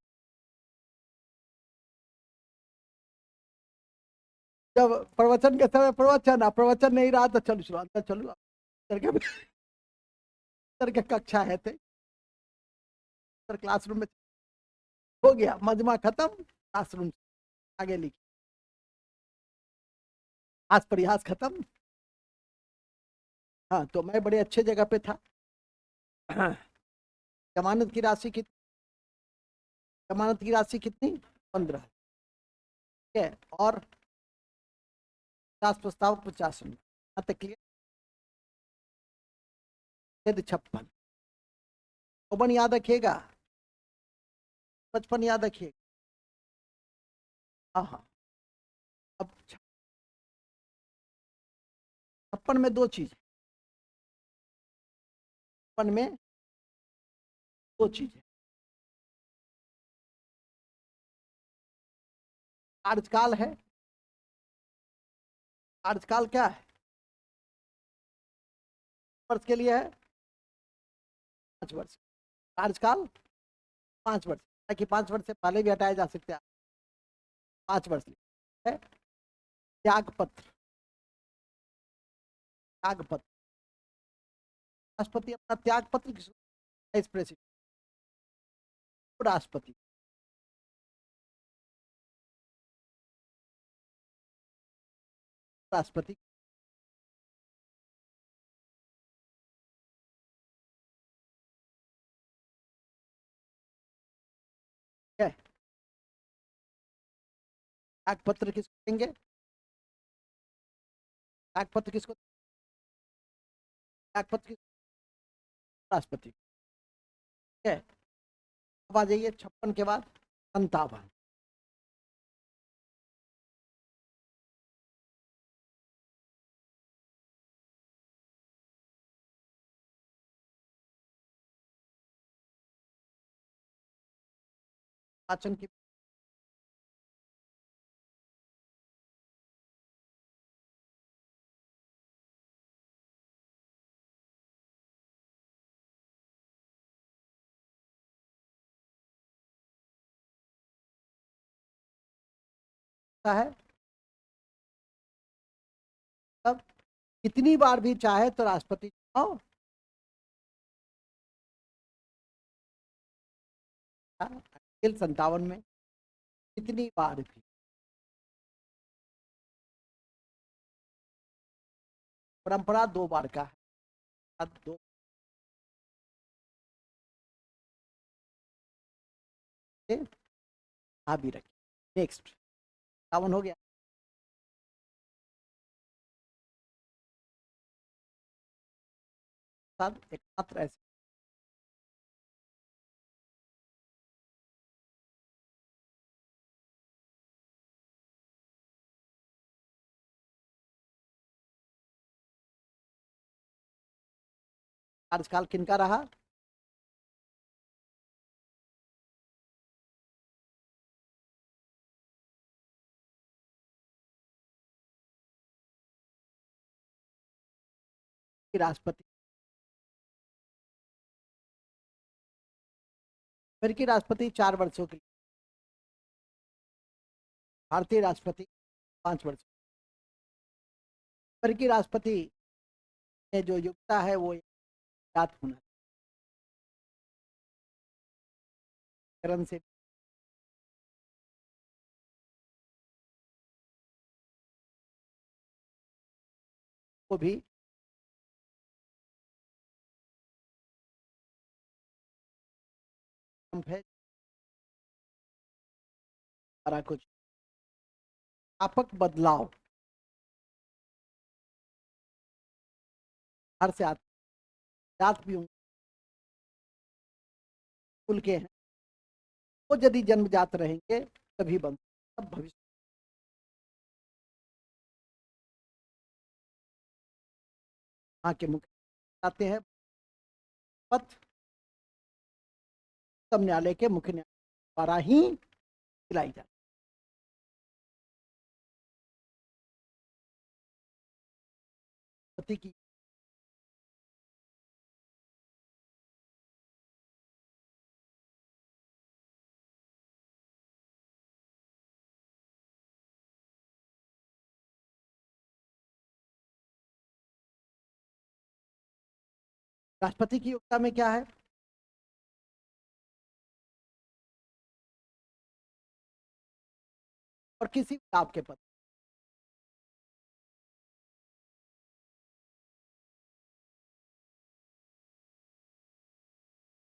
जब प्रवचन के समय प्रवचन नहीं रहा तो चलो चलो अंदर चलो करके करके कक्षा है थे क्लासरूम में, हो गया मजमा खत्म, क्लासरूम आगे लिखी, आज प्रयास खत्म। हाँ तो मैं बड़े अच्छे जगह पे था। जमानत की राशि कितनी, जमानत की राशि कितनी 15, ठीक है, और 50 प्रस्ताव 50 यहाँ तक क्लियर, 56 चौवन याद रखिएगा, 55 याद रखिएगा। हाँ हाँ, अब 56 में दो चीज, 56 में दो चीज है, कार्यकाल है, कार्यकाल क्या है, वर्ष के लिए है 5 वर्ष, कार्यकाल 5 वर्ष, ताकि 5 वर्ष से पहले भी हटाया जा सकता है, 5 वर्ष है। त्याग पत्र, त्याग पत्र, राष्ट्रपति अपना त्याग पत्र वाइस प्रेसिडेंट, राष्ट्रपति, राष्ट्रपति है, त्याग पत्र किसको देंगे, त्याग पत्र किसको, त्याग पत्र राष्ट्रपति, ठीक है। अब आ जाइए 56 के बाद 57, निर्वाचन की है, तब कितनी बार भी चाहे तो राष्ट्रपति चुनाव 57 में कितनी बार भी परंपरा 2 बार का है, दो भी रखिए। नेक्स्ट 51 हो गया। एकमात्र ऐसे कार्यकाल किनका रहा? राष्ट्रपति, अमेरिकी राष्ट्रपति 4 वर्षों के लिए, भारतीय राष्ट्रपति 5 वर्ष। अमेरिकी राष्ट्रपति में जो योग्यता है वो याद होना करण से को भी है सारा कुछ व्यापक बदलाव हर से आते जात भी कुल के हैं, वो यदि जन्मजात रहेंगे तभी बन भविष्य वहाँ के मुख्य आते हैं पथ न्यायालय के मुख्य न्यायालय द्वारा ही दिलाई जाती पति की राष्ट्रपति की योग्यता में क्या है? और किसी आपके पद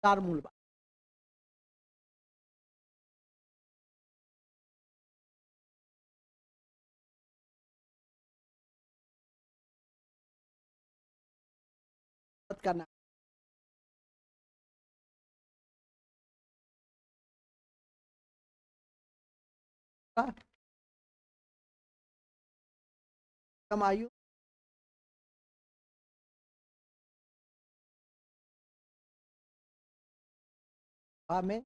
4 मूल बात पद का नाम कम आयु में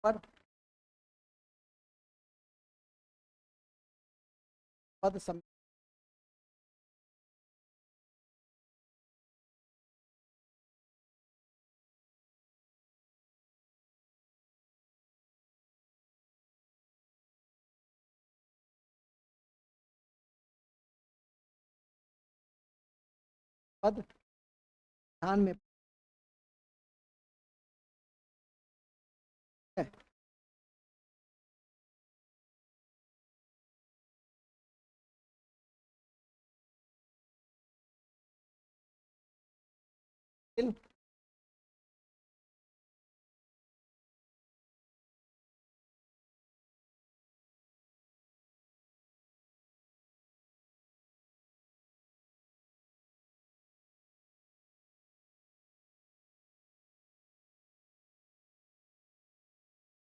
पर पद सम पद स्थान में है।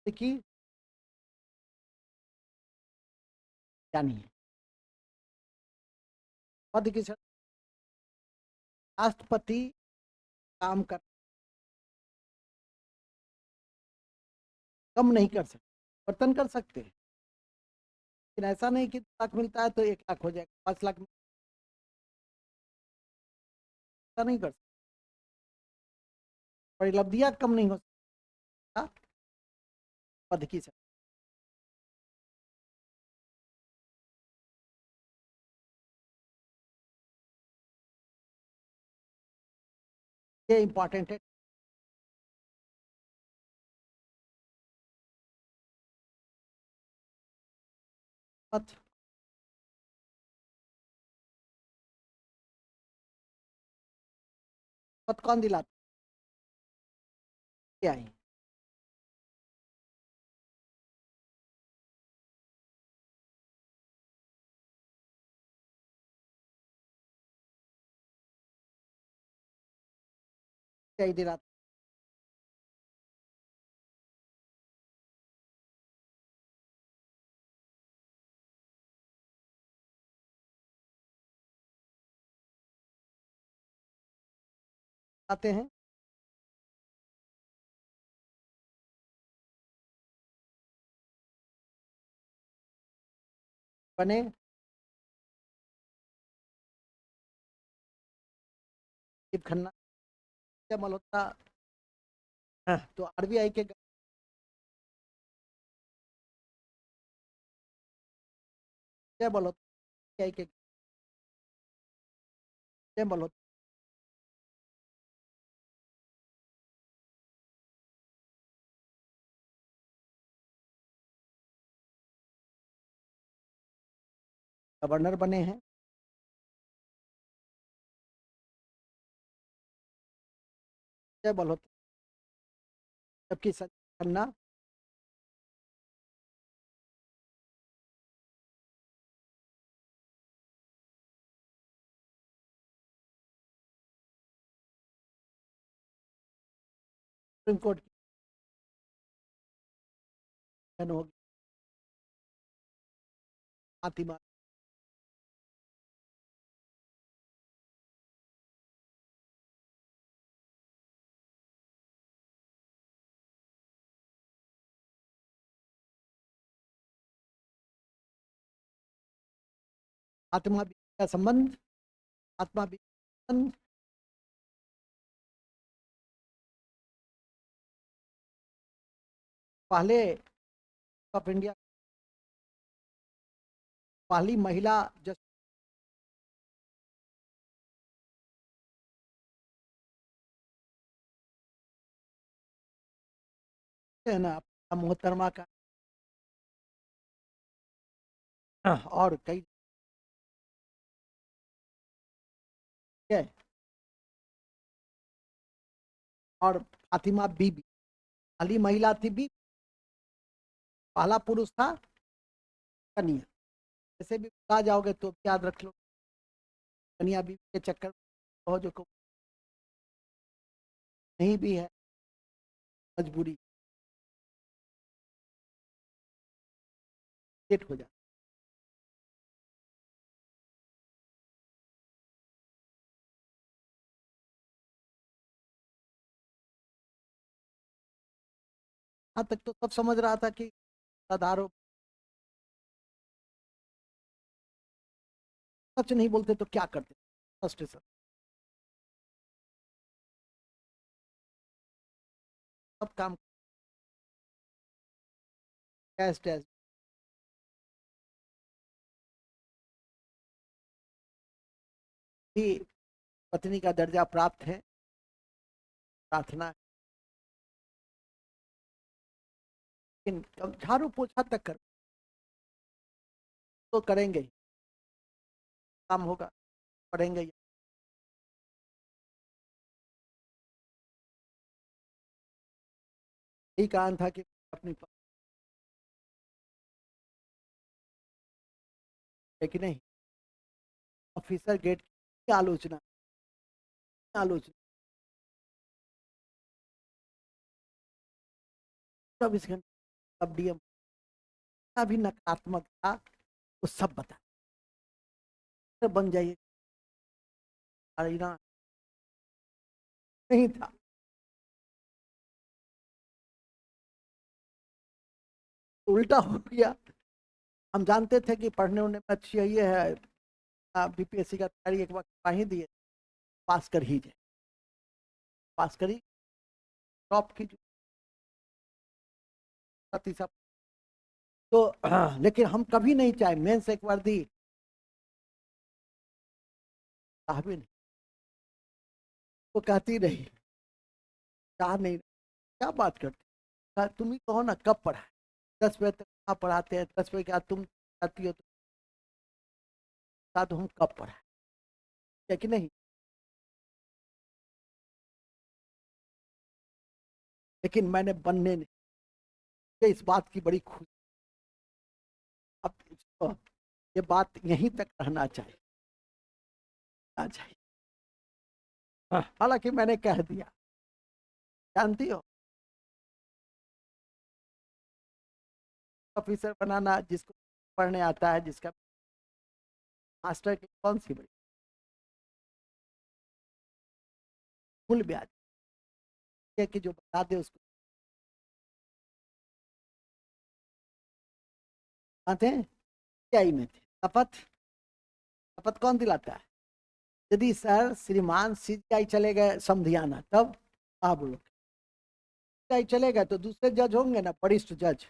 की जानी है पद की राष्ट्रपति काम कर कम नहीं कर सकते, वर्तन कर सकते हैं, लेकिन ऐसा नहीं कि 2 लाख मिलता है तो 1 लाख हो जाएगा, 5 लाख ऐसा नहीं कर सकते। परिलब्धियां कम नहीं हो सकता पद की ये इंपॉर्टेंट है। मत मत कौन दिलाता क्या है? क्या ही दिलाता? आते हैं बने संदीप खन्ना, संजय मल्होत्रा। हाँ, तो आरबीआई के संजय मल्होत्रा, आरबीआई के संजय मल्होत्रा गवर्नर बने हैं। संजय मल्होत्रा, जबकि संजय खन्ना सुप्रीम कोर्ट की बहन होगी, फातिमा। फातिमा बीबी का संबंध, फातिमा बीबी का संबंध पहले ऑफ इंडिया पहली महिला जस्टिस है ना, मोहतरमा का। और कई है। और फातिमा बीबी पहली महिला थी, बीबी पहला पुरुष था कन्या। जैसे भी आ जाओगे तो याद रख लो, कन्या बीबी के चक्कर में हो जो को नहीं भी है मजबूरी, लेट हो जाए। यहाँ तक तो सब समझ रहा था कि आरोप सच नहीं बोलते तो क्या करते, फर्स्ट सब काम कैश टैश भी पत्नी का दर्जा प्राप्त है, प्रार्थना है। लेकिन झाड़ू पोछा तक कर तो करेंगे ही, काम होगा, पढ़ेंगे ही। यही कारण था कि अपनी है कि नहीं, ऑफिसर गेट की आलोचना, आलोचना 24 घंटे, अब डीएम का भी नकारात्मक था, वो सब बता बन जाइए, अरेना नहीं था। तो उल्टा हो गया। हम जानते थे कि पढ़ने उड़ने में अच्छी है, ये है बीपीएससी का तैयारी एक वक्त पा ही दिए, पास कर ही जाए, पास करी, टॉप की तीसरा। तो लेकिन हम कभी नहीं चाहे मेंस एक बार दी, साहब नहीं, वो कहती रही चाह नहीं, क्या बात करते तुम ही कहो ना कब पढ़ा है? 10 बजे तक कहाँ पढ़ाते हैं? 10 बजे के बाद तुम जाती हो तो साथ हम कब पढ़ा है कि नहीं? लेकिन मैंने बनने नहीं, मुझे इस बात की बड़ी खुशी। अब तो ये बात यहीं तक रहना चाहिए, आ चाहिए। हालांकि मैंने कह दिया, जानती हो, ऑफिसर बनाना जिसको पढ़ने आता है, जिसका मास्टर की कौन सी बड़ी मूल ब्याज है कि जो बता दे उसको आते हैं। क्या ही में थे शपथ? शपथ कौन दिलाता है? यदि सर श्रीमान सीजीआई चले गए समधियाना, तब आप बोलो सीजीआई चले गए तो दूसरे जज होंगे ना, वरिष्ठ जज,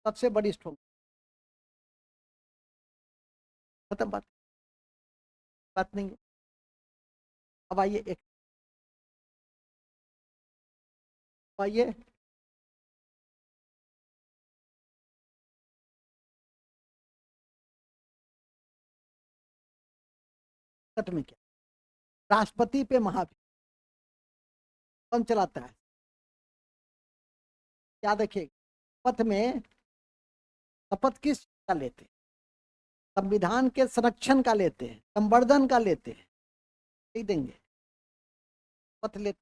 सबसे वरिष्ठ होंगे। खत्म बात, बात नहीं है। अब आइए एक, आइए सच में क्या राष्ट्रपति पे महाभियोग कौन चलाता है? क्या देखिए, शपथ में शपथ किस का लेते हैं? संविधान के संरक्षण का लेते हैं, संवर्धन का लेते हैं, नहीं देंगे शपथ लेते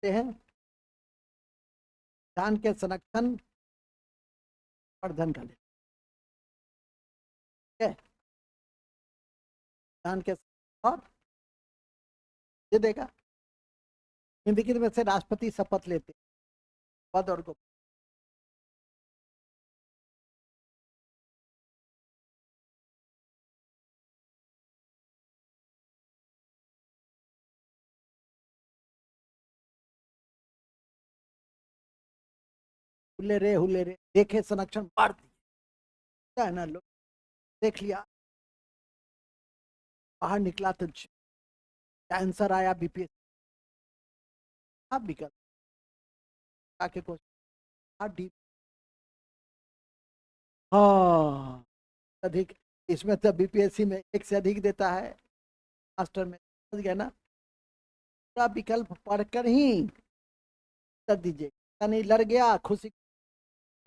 हैं, संविधान के संरक्षण वर्धन का लेते हैं, संविधान के और ये देगा हिंदी की में से राष्ट्रपति शपथ लेते हैं, पद और गोपनीयता। हुले रे देखे संरक्षण बढ़ दिया है ना लोग, देख लिया, बाहर निकला तो आंसर आया बीपीएस। आप विकल्प आके क्वेश्चन डीप, हाँ अधिक, इसमें तो बीपीएससी में एक से अधिक देता है, मास्टर में समझ गया ना? पूरा विकल्प पढ़कर ही कर दीजिए, नहीं लड़ गया खुशी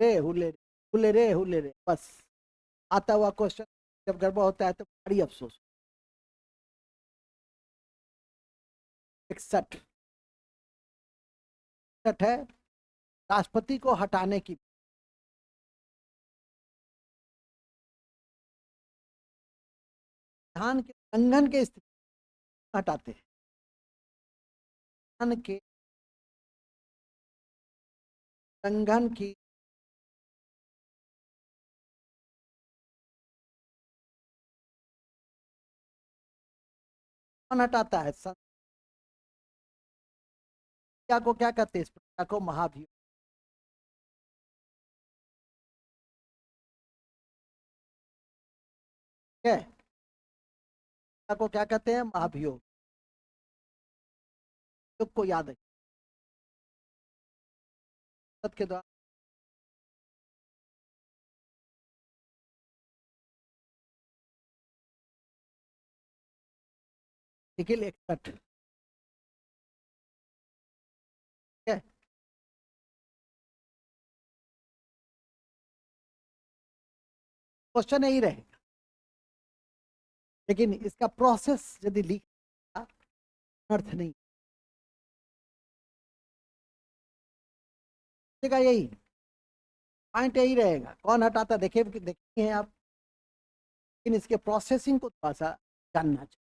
रे हुले रे बस। आता हुआ क्वेश्चन जब गड़बड़ होता है तो बड़ी अफसोस। 61 है राष्ट्रपति को हटाने की, संविधान के उल्लंघन के स्थिति हटाते हैं, संविधान के उल्लंघन की कौन हटाता है? संख्या को क्या कहते हैं? इस प्रक्रिया को महाभियोग, ठीक है? को क्या कहते हैं? महाभियोग। योग को याद है के द्वारा निखिल 61, ठीक है? क्वेश्चन यही रहेगा, लेकिन इसका प्रोसेस यदि लिख अर्थ नहीं यही पॉइंट यही रहेगा, कौन हटाता देखे देखिए आप, लेकिन इसके प्रोसेसिंग को थोड़ा सा जानना चाहिए।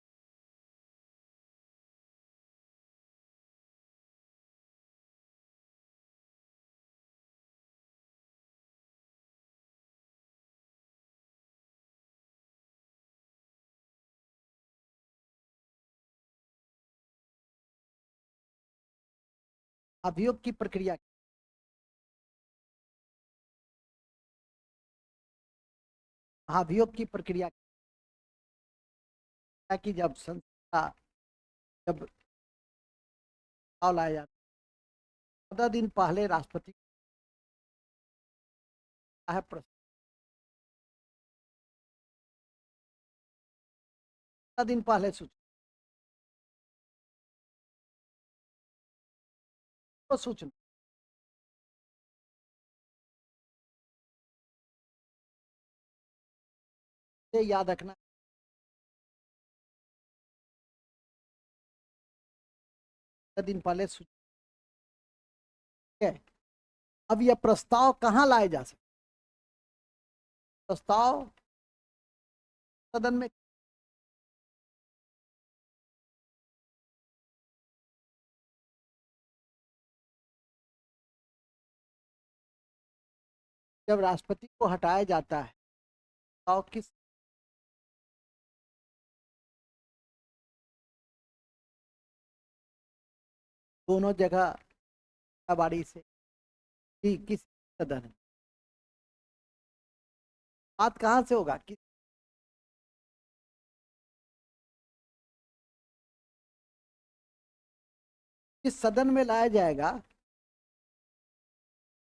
अभियोग की प्रक्रिया, महाभियोग की प्रक्रिया कि जब संस्था जब चुनाव लाया जाता 14 दिन पहले राष्ट्रपति का है प्रस्ताव, 14 दिन पहले सूचना ये याद रखना, 14 दिन पहले सूचना है। अब यह प्रस्ताव कहाँ लाए जा सकते, प्रस्ताव सदन में, जब राष्ट्रपति को हटाया जाता है तो किस दोनों जगह बारी से किस सदन में बात कहाँ से होगा, किस सदन में लाया जाएगा,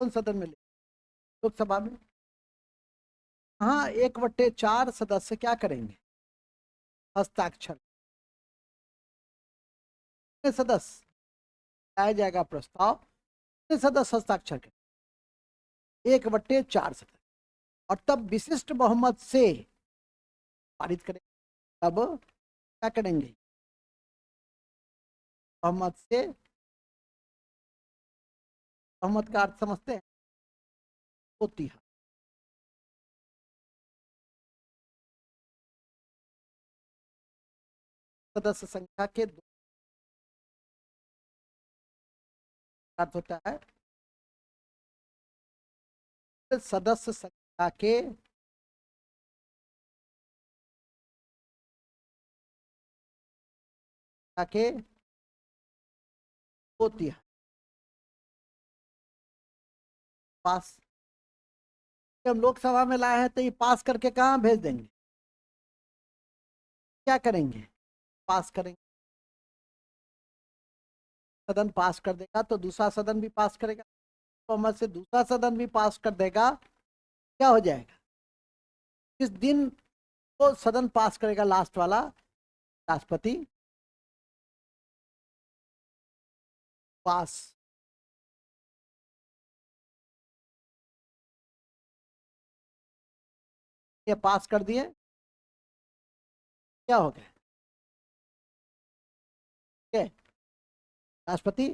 कौन सदन में, लोकसभा में। हाँ, 1/4 सदस्य क्या करेंगे, हस्ताक्षर, सदस्य लाया जाएगा प्रस्ताव, सदस्य हस्ताक्षर करें, 1/4 सदस्य, और तब विशिष्ट बहुमत से पारित करें। तब क्या करेंगे, बहुमत से, बहुमत का अर्थ समझते हैं, होती है सदस्य संख्या के दो अर्थ होता है, सदस्य संख्या के होती है पास। जब लोकसभा में लाए हैं तो ये पास करके कहाँ भेज देंगे, क्या करेंगे, पास करेंगे, सदन पास कर देगा तो दूसरा सदन भी पास करेगा, तो हम से दूसरा सदन भी पास कर देगा, क्या हो जाएगा, इस दिन तो सदन पास करेगा लास्ट वाला, राष्ट्रपति पास, ये पास कर दिए, क्या हो गया, राष्ट्रपति,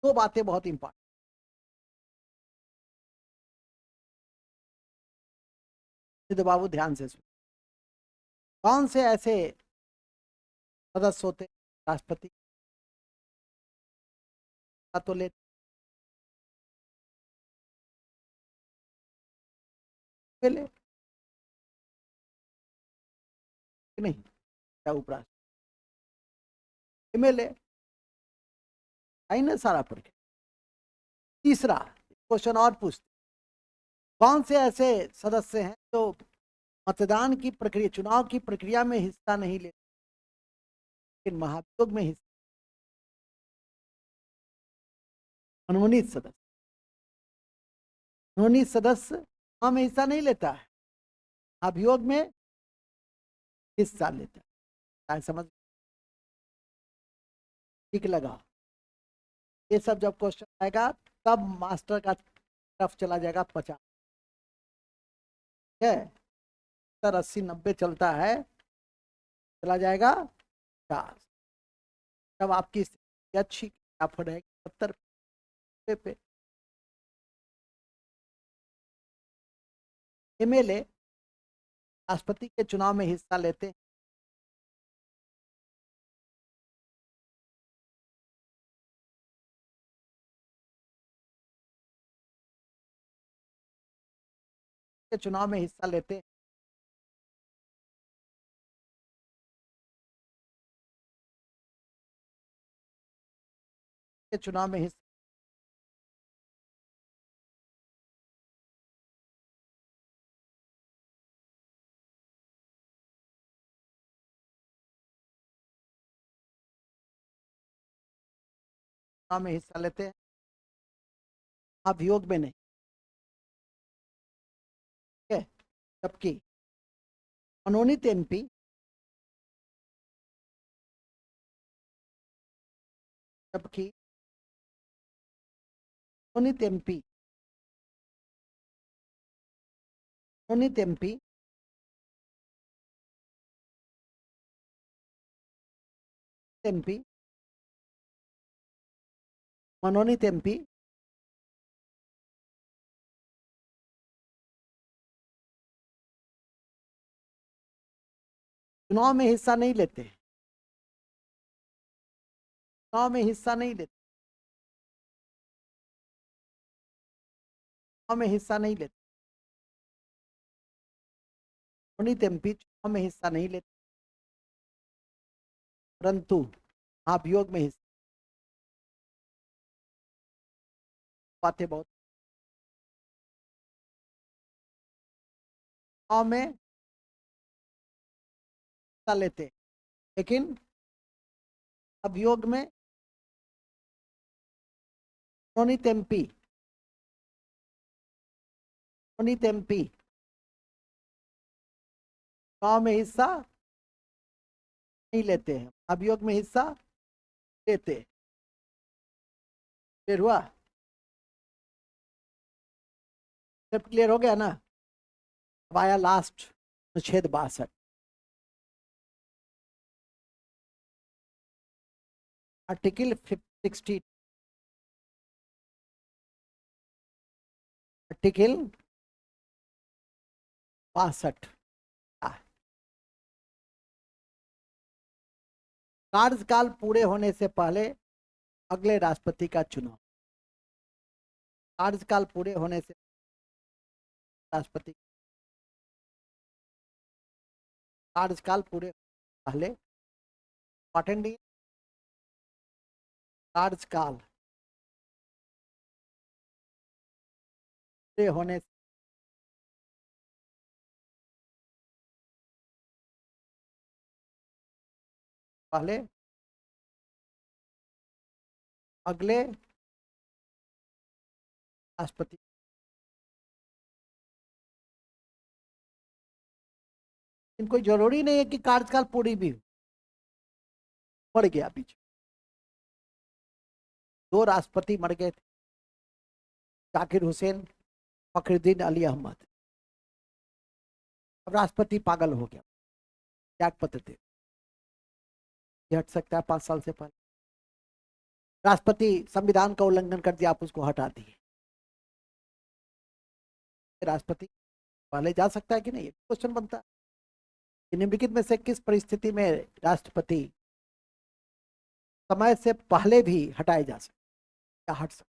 दो बातें बहुत इंपॉर्टेंट, सिद्ध बाबू ध्यान से सुन, कौन से ऐसे सदस्य होते राष्ट्रपति का तो ले ले नहीं, क्या उपराष्ट्रपति, एमएलए आई ना सारा पढ़ के। तीसरा क्वेश्चन और पूछते, कौन से ऐसे सदस्य हैं जो मतदान की प्रक्रिया, चुनाव की प्रक्रिया में हिस्सा नहीं लेते लेकिन महाभियोग में हिस्सा, मनोनीत सदस्य, मनोनीत सदस्य चुनाव में हिस्सा नहीं लेता है, अभियोग में हिस्सा लेता है, समझ ठीक लगा। ये सब जब क्वेश्चन आएगा तब मास्टर का तरफ चला जाएगा 50 है, 80-90 चलता है, चला जाएगा 50, तब आपकी स्थिति अच्छी आप रहेगी 70 पे। एमएलए राष्ट्रपति के चुनाव में हिस्सा लेते हैं, के चुनाव में हिस्सा लेते हैं, के चुनाव में हिस्सा लेते हैं, अभियोग में नहीं। ठीक है, जबकि मनोनीत एमपी जबकि मनोनीत एमपी मनोनीत एमपी एमपी मनोनीत एमपी चुनाव में हिस्सा नहीं लेते, चुनाव में हिस्सा नहीं लेते, चुनाव में हिस्सा नहीं लेते, मनोनीत एमपी चुनाव में हिस्सा नहीं लेते, परंतु अभियोग में हिस्सा। बातें बहुत चुनाव में हिस्सा लेते, लेकिन अभियोग में मनोनीत एमपी चुनाव में हिस्सा नहीं लेते हैं, अभियोग में हिस्सा लेते। क्लियर हुआ? सब क्लियर हो गया ना? अब आया लास्ट अनुच्छेद 62। Article 60, article 62। कार्यकाल पूरे होने से पहले अगले राष्ट्रपति का चुनाव। कार्यकाल पूरे होने से राष्ट्रपति कार्यकाल पूरे पहले इंपॉर्टेंट कार्यकाल पूरे होने से पहले अगले राष्ट्रपति इनको जरूरी नहीं है कि कार्यकाल पूरी भी हो। मर गया बीच, 2 राष्ट्रपति मर गए थे, जाकिर हुसैन, फखरुद्दीन अली अहमद। अब राष्ट्रपति पागल हो गया, त्याग पत्र दे, हट सकता है 5 साल से पहले। राष्ट्रपति संविधान का उल्लंघन कर दिया, आप उसको हटा दिए। राष्ट्रपति पहले जा सकता है कि नहीं, क्वेश्चन बनता है। निम्नलिखित में से किस परिस्थिति में राष्ट्रपति समय से पहले भी हटाए जा सकते या हट सकते?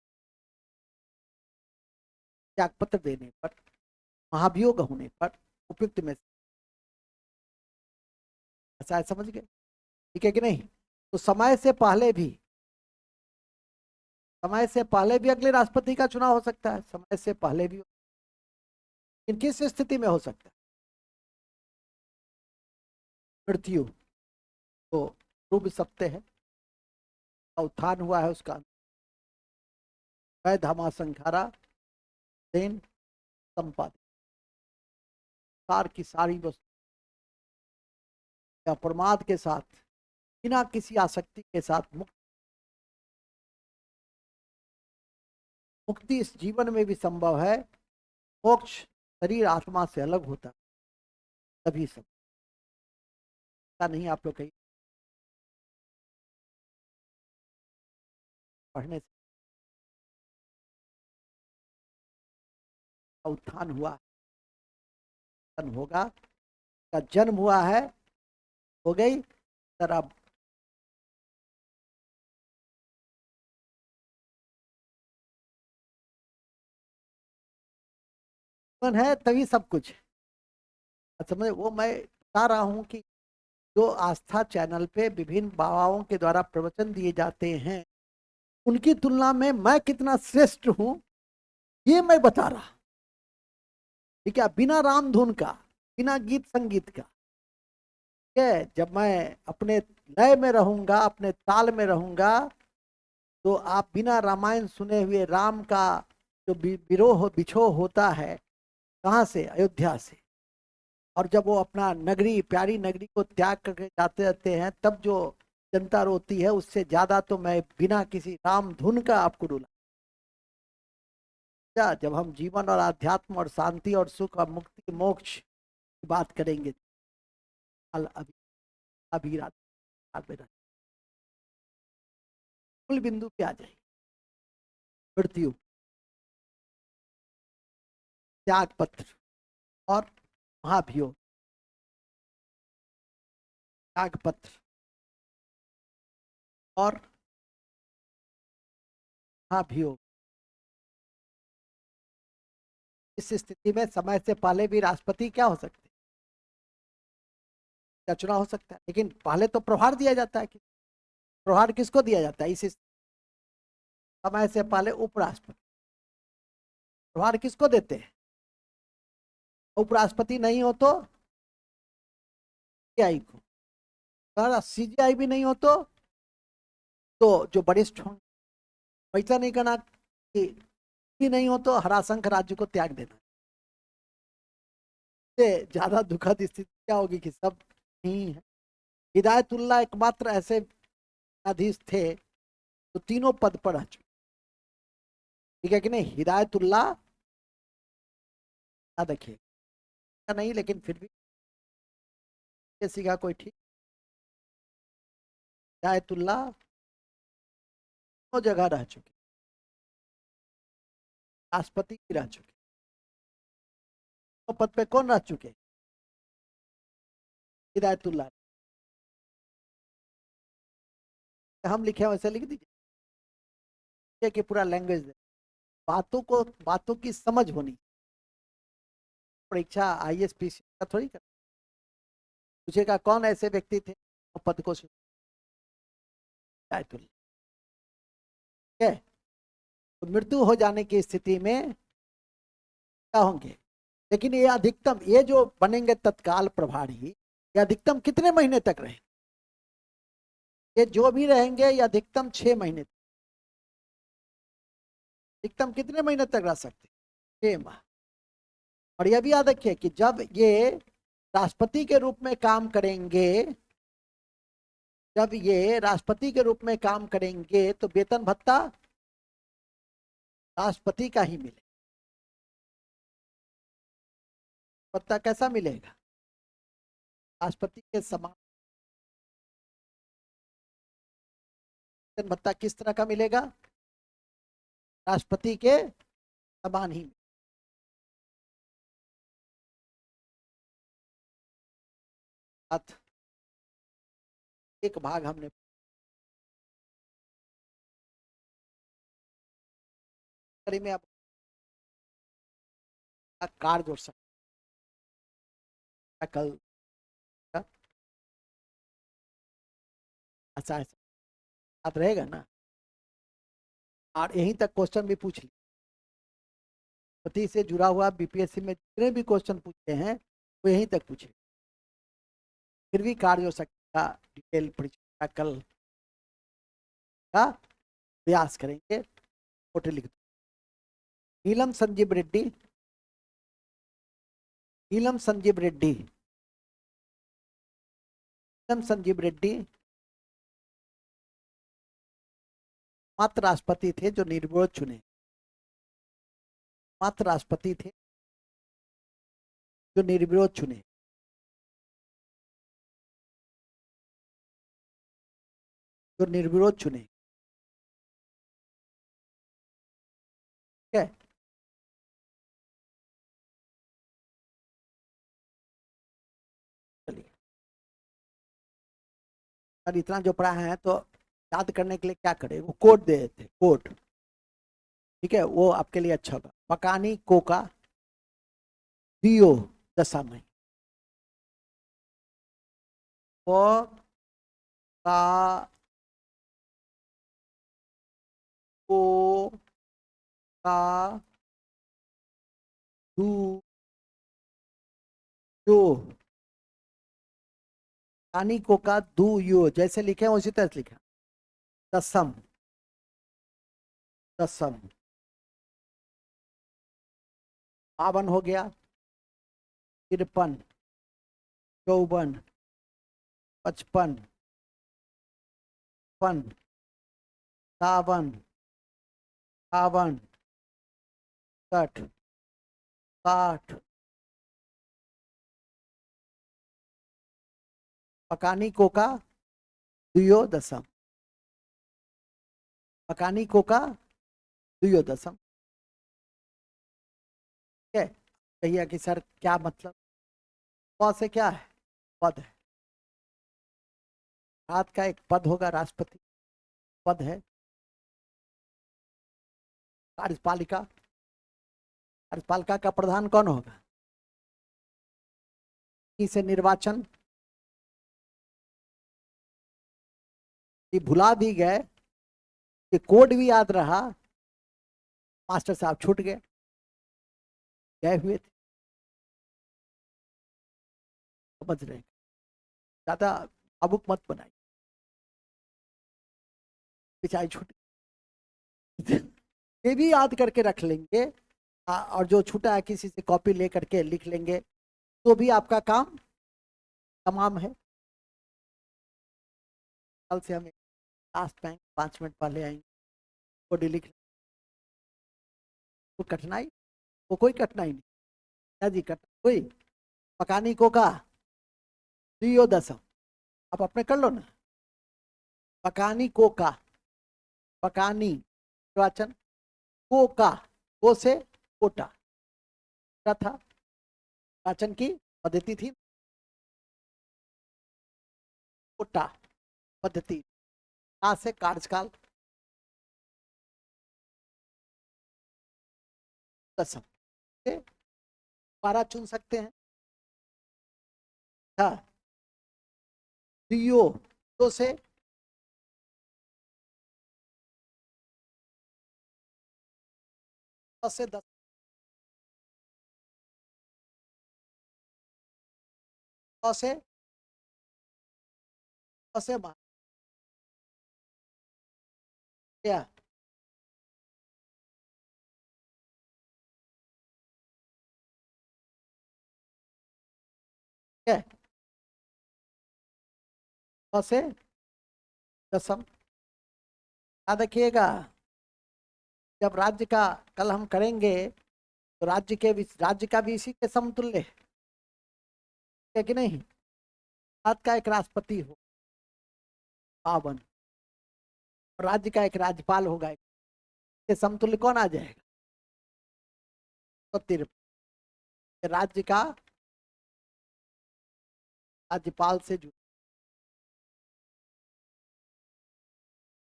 त्याग पत्र देने पर, महाभियोग होने पर, उपयुक्त में ऐसा है, समझ गए? ठीक है कि नहीं? तो समय से पहले भी अगले राष्ट्रपति का चुनाव हो सकता है, समय से पहले भी। इन किस स्थिति में हो सकता है? मृत्यु तो ध्रुव सत्य है, उत्थान हुआ है उसका, धामा संखारा देन संपादित, सार की सारी वस्तु या प्रमाद के साथ, बिना किसी आसक्ति के साथ मुक्ति इस जीवन में भी संभव है। मोक्ष शरीर आत्मा से अलग होता है, तभी सब नहीं। आप लोग कहीं पढ़ने से उत्थान हुआ, होगा का जन्म हुआ है, हो गई शराब। है तभी सब कुछ समझ। वो मैं बता रहा हूं कि जो आस्था चैनल पे विभिन्न बाबाओं के द्वारा प्रवचन दिए जाते हैं, उनकी तुलना में मैं कितना श्रेष्ठ हूं ये मैं बता रहा। ठीक है, बिना राम धुन का, बिना गीत संगीत का। ठीक है, जब मैं अपने लय में रहूंगा, अपने ताल में रहूंगा, तो आप बिना रामायण सुने हुए राम का जो विरोह बिछोह होता है, कहाँ से? अयोध्या से। और जब वो अपना नगरी, प्यारी नगरी को त्याग करके जाते रहते हैं, तब जो जनता रोती है, उससे ज्यादा तो मैं बिना किसी राम धुन का आपको रुला। क्या जब हम जीवन और आध्यात्म और शांति और सुख और मुक्ति मोक्ष की बात करेंगे, अभी अभी रात में मूल बिंदु पे आ जाए, मृत्यु, त्याग पत्र और महाभियोग। त्याग पत्र और महाभियोग। इस स्थिति में समय से पहले भी राष्ट्रपति क्या हो सकते, क्या चुनाव हो सकता है, लेकिन पहले तो प्रभार दिया जाता है। कि प्रभार किसको दिया जाता है? इस समय से पहले उपराष्ट्रपति। प्रभार किसको देते हैं? उपराष्ट्रपति नहीं हो तो सीजीआई को, अगर सीजीआई भी नहीं हो तो जो वरिष्ठ होंगे। वैसा नहीं करना कि भी नहीं हो तो हराशंख राज्य को त्याग देना। से ज्यादा दुखद स्थिति क्या होगी कि सब नहीं है। हिदायतुल्लाह एकमात्र ऐसे न्यायाधीश थे जो तीनों पद पर रह चुके। ठीक है कि नहीं? हिदायतुल्लाह, याद रखिए, नहीं लेकिन फिर भी किसी का कोई ठीक। हिदायतुल्लाह दो जगह रह चुके, राष्ट्रपति भी रह चुके। तो पद पे कौन रह चुके? हिदायतुल्लाह। हम लिखे वैसे लिख दीजिए कि पूरा लैंग्वेज बातों को, बातों की समझ होनी। परीक्षा आईएएस का थोड़ी कर पूछेगा कौन ऐसे व्यक्ति थे पद को हिदायतुल्लाह। ठीक है, तो मृत्यु हो जाने की स्थिति में क्या होंगे? लेकिन ये अधिकतम, ये जो बनेंगे तत्काल प्रभारी, ये अधिकतम कितने महीने तक रहेंगे? ये जो भी रहेंगे ये अधिकतम 6 महीने, अधिकतम कितने महीने तक रह सकते? 6 माह। और यह भी याद रखिए कि जब ये राष्ट्रपति के रूप में काम करेंगे, जब ये राष्ट्रपति के रूप में काम करेंगे तो वेतन भत्ता राष्ट्रपति का ही मिले। भत्ता कैसा मिलेगा? राष्ट्रपति के समान। वेतन भत्ता किस तरह का मिलेगा? राष्ट्रपति के समान ही। एक भाग हमने में आप कार जोड़ सकते कल। अच्छा ऐसा याद रहेगा ना? और यहीं तक क्वेश्चन भी पूछ लिया, पति से जुड़ा हुआ बीपीएससी में जितने भी क्वेश्चन पूछे हैं वो यहीं तक पूछे। फिर भी कार्य हो सकता, डिटेल परीक्षा कल का प्रयास करेंगे। फोटो लिख दो। नीलम संजीव रेड्डी, नीलम संजीव रेड्डी, नीलम संजीव रेड्डी मात्र राष्ट्रपति थे जो निर्विरोध चुने। मात्र राष्ट्रपति थे जो निर्विरोध चुने। जो निर्विरोध चुने। ठीक है, चलिए। और इतना जो पढ़ा है तो याद करने के लिए क्या करें, वो कोड दे देते, कोड। ठीक है, वो आपके लिए अच्छा होगा। पकानी कोका दियो दशा में, वो का को का दू यो, कानी को का दू यो, जैसे लिखे हैं उसी तरह से लिखा। दसम, दसम। बावन हो गया, 53, 54, 55, 56, 57, 58, 60, 60। पकानी कोका दुयो दसम, पकानी कोका दुयो दसम। ठीक है, कहिए कि सर क्या मतलब, प से क्या है, पद है। भारत का एक पद होगा, राष्ट्रपति पद है। कार्यपालिका, कार्यपालिका का प्रधान कौन होगा, इसे निर्वाचन। ये भुला भी गए, ये कोड भी याद रहा, मास्टर साहब छूट गए, गए हुए थे, समझ रहे हैं। ज्यादा भावुक मत बनाइए, पिछाई छूट ये भी याद करके रख लेंगे। और जो छूटा है किसी से कॉपी ले करके लिख लेंगे, तो भी आपका काम तमाम है। कल से हम लास्ट टाइम 5 मिनट पहले आएंगे, कोड लिख, कोई कठिनाई, वो कोई कठिनाई नहीं। क्या जी कोई। पकानी को का दियो दसम, आप अपने कर लो ना। पकानी को का, पकानी निर्वाचन, को का, को से कोटा, क्या था, निर्वाचन की पद्धति थी, कोटा पद्धति, का से कार्यकाल, दसम। दोबारा चुन सकते हैं। हाँ, दियो, दो से दस से 10, 100 से 100 से क्या, क्या 100 से दसम। याद रखिएगा, जब राज्य का कल हम करेंगे, तो राज्य का भी इसी के समतुल्य है कि नहीं। भारत का एक राष्ट्रपति हो 52, और राज्य का एक राज्यपाल होगा, इसके समतुल्य कौन आ जाएगा, तो 53। राज्य का राज्यपाल से जुड़,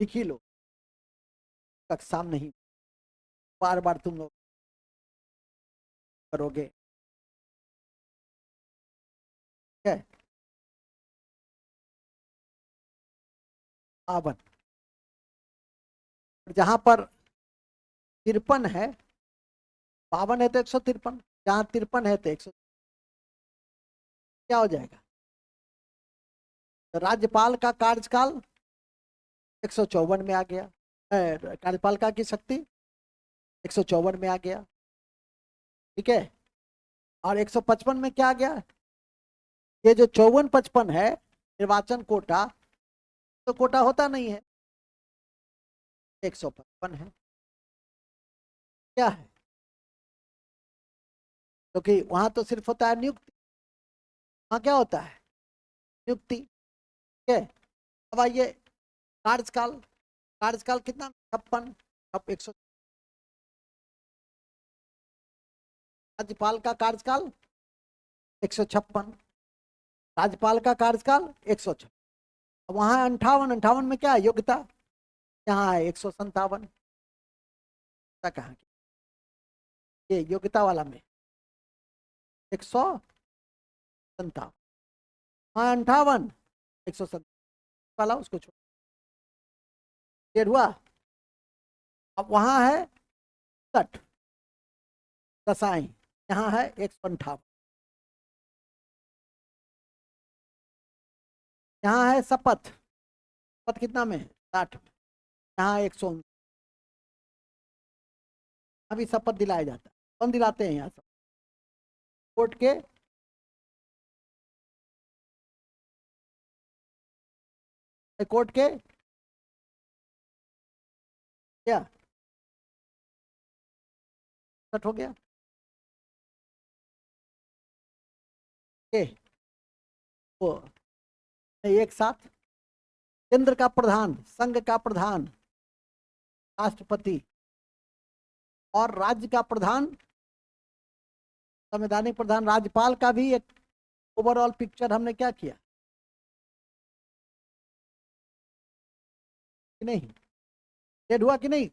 लिख ही लो, कक्षा नहीं, बार बार तुम लोग करोगे। ठीक है, 52, जहां पर 53 है, 52 है तो 153, जहां 53 है तो 100, क्या हो जाएगा, तो राज्यपाल का कार्यकाल 154 में आ गया, कार्यपालिका की शक्ति 154 में आ गया। ठीक है, और 155 में क्या आ गया, ये जो 54-55 है निर्वाचन कोटा, तो कोटा होता नहीं है, 155 है, क्या है, क्योंकि तो वहां तो सिर्फ होता है नियुक्ति, वहां क्या होता है, नियुक्ति। ठीक है, अब आइए कार्यकाल, कार्यकाल कितना, 56, अब 100। राज्यपाल का कार्यकाल 156, राज्यपाल का कार्यकाल 156, वहां 58, 58 में क्या है, योग्यता, यहाँ है 157, कहाँ ये योग्यता वाला में 157, हाँ 58, 157 वाला उसको छोड़, क्लियर हुआ। अब वहां है 60 दशाएं, यहाँ है 158, यहाँ है शपथ, शपथ कितना में है 60 में, यहाँ 159, अभी शपथ दिलाया जाता है, कौन दिलाते हैं यहाँ सब, कोर्ट के कोर्ट के क्या 60 हो गया के वो एक साथ, केंद्र का प्रधान, संघ का प्रधान राष्ट्रपति, और राज्य का प्रधान संवैधानिक प्रधान राज्यपाल का भी एक ओवरऑल पिक्चर हमने क्या किया कि नहीं, डेड हुआ कि नहीं,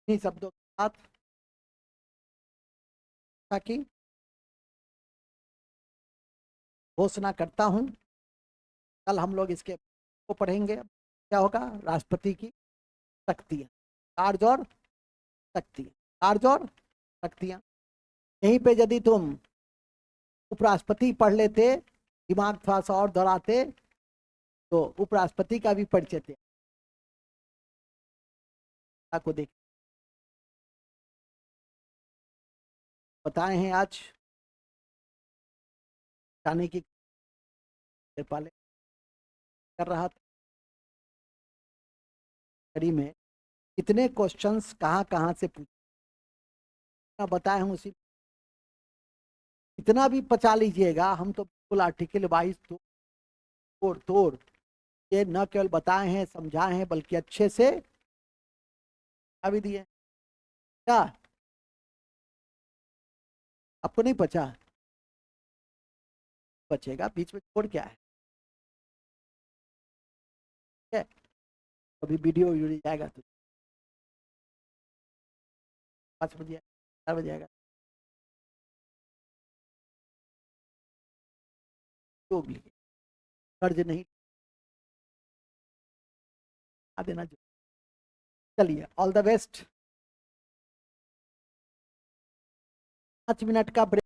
इन्हीं शब्दों के साथ ताकि घोषणा करता हूं, कल हम लोग इसके को पढ़ेंगे, क्या होगा, राष्ट्रपति की शक्तियां, कार्य और शक्तियां, कार्य और शक्तियां। यहीं पे यदि तुम उपराष्ट्रपति पढ़ लेते, दिमाग थोड़ा सा और दौड़ाते, तो उपराष्ट्रपति का भी परिचय थे को देख बताए हैं आज जाने की पाले कर रहा था, कड़ी में कितने क्वेश्चंस कहाँ कहाँ से पूछा बताए हूँ, उसी इतना भी पचा लीजिएगा, हम तो बिल्कुल आर्टिकल वाइज तोड़ तोड़ ये न केवल बताए हैं समझाए हैं, बल्कि अच्छे से भी दिए क्या, आपको नहीं पचा, बचेगा बीच में छोड़ क्या है, ठीक है, अभी वीडियो जाएगा तो 5 बजे 4 बजे आएगा, तो कर्ज नहीं आ देना। चलिए ऑल द बेस्ट, 5 मिनट का ब्रेक।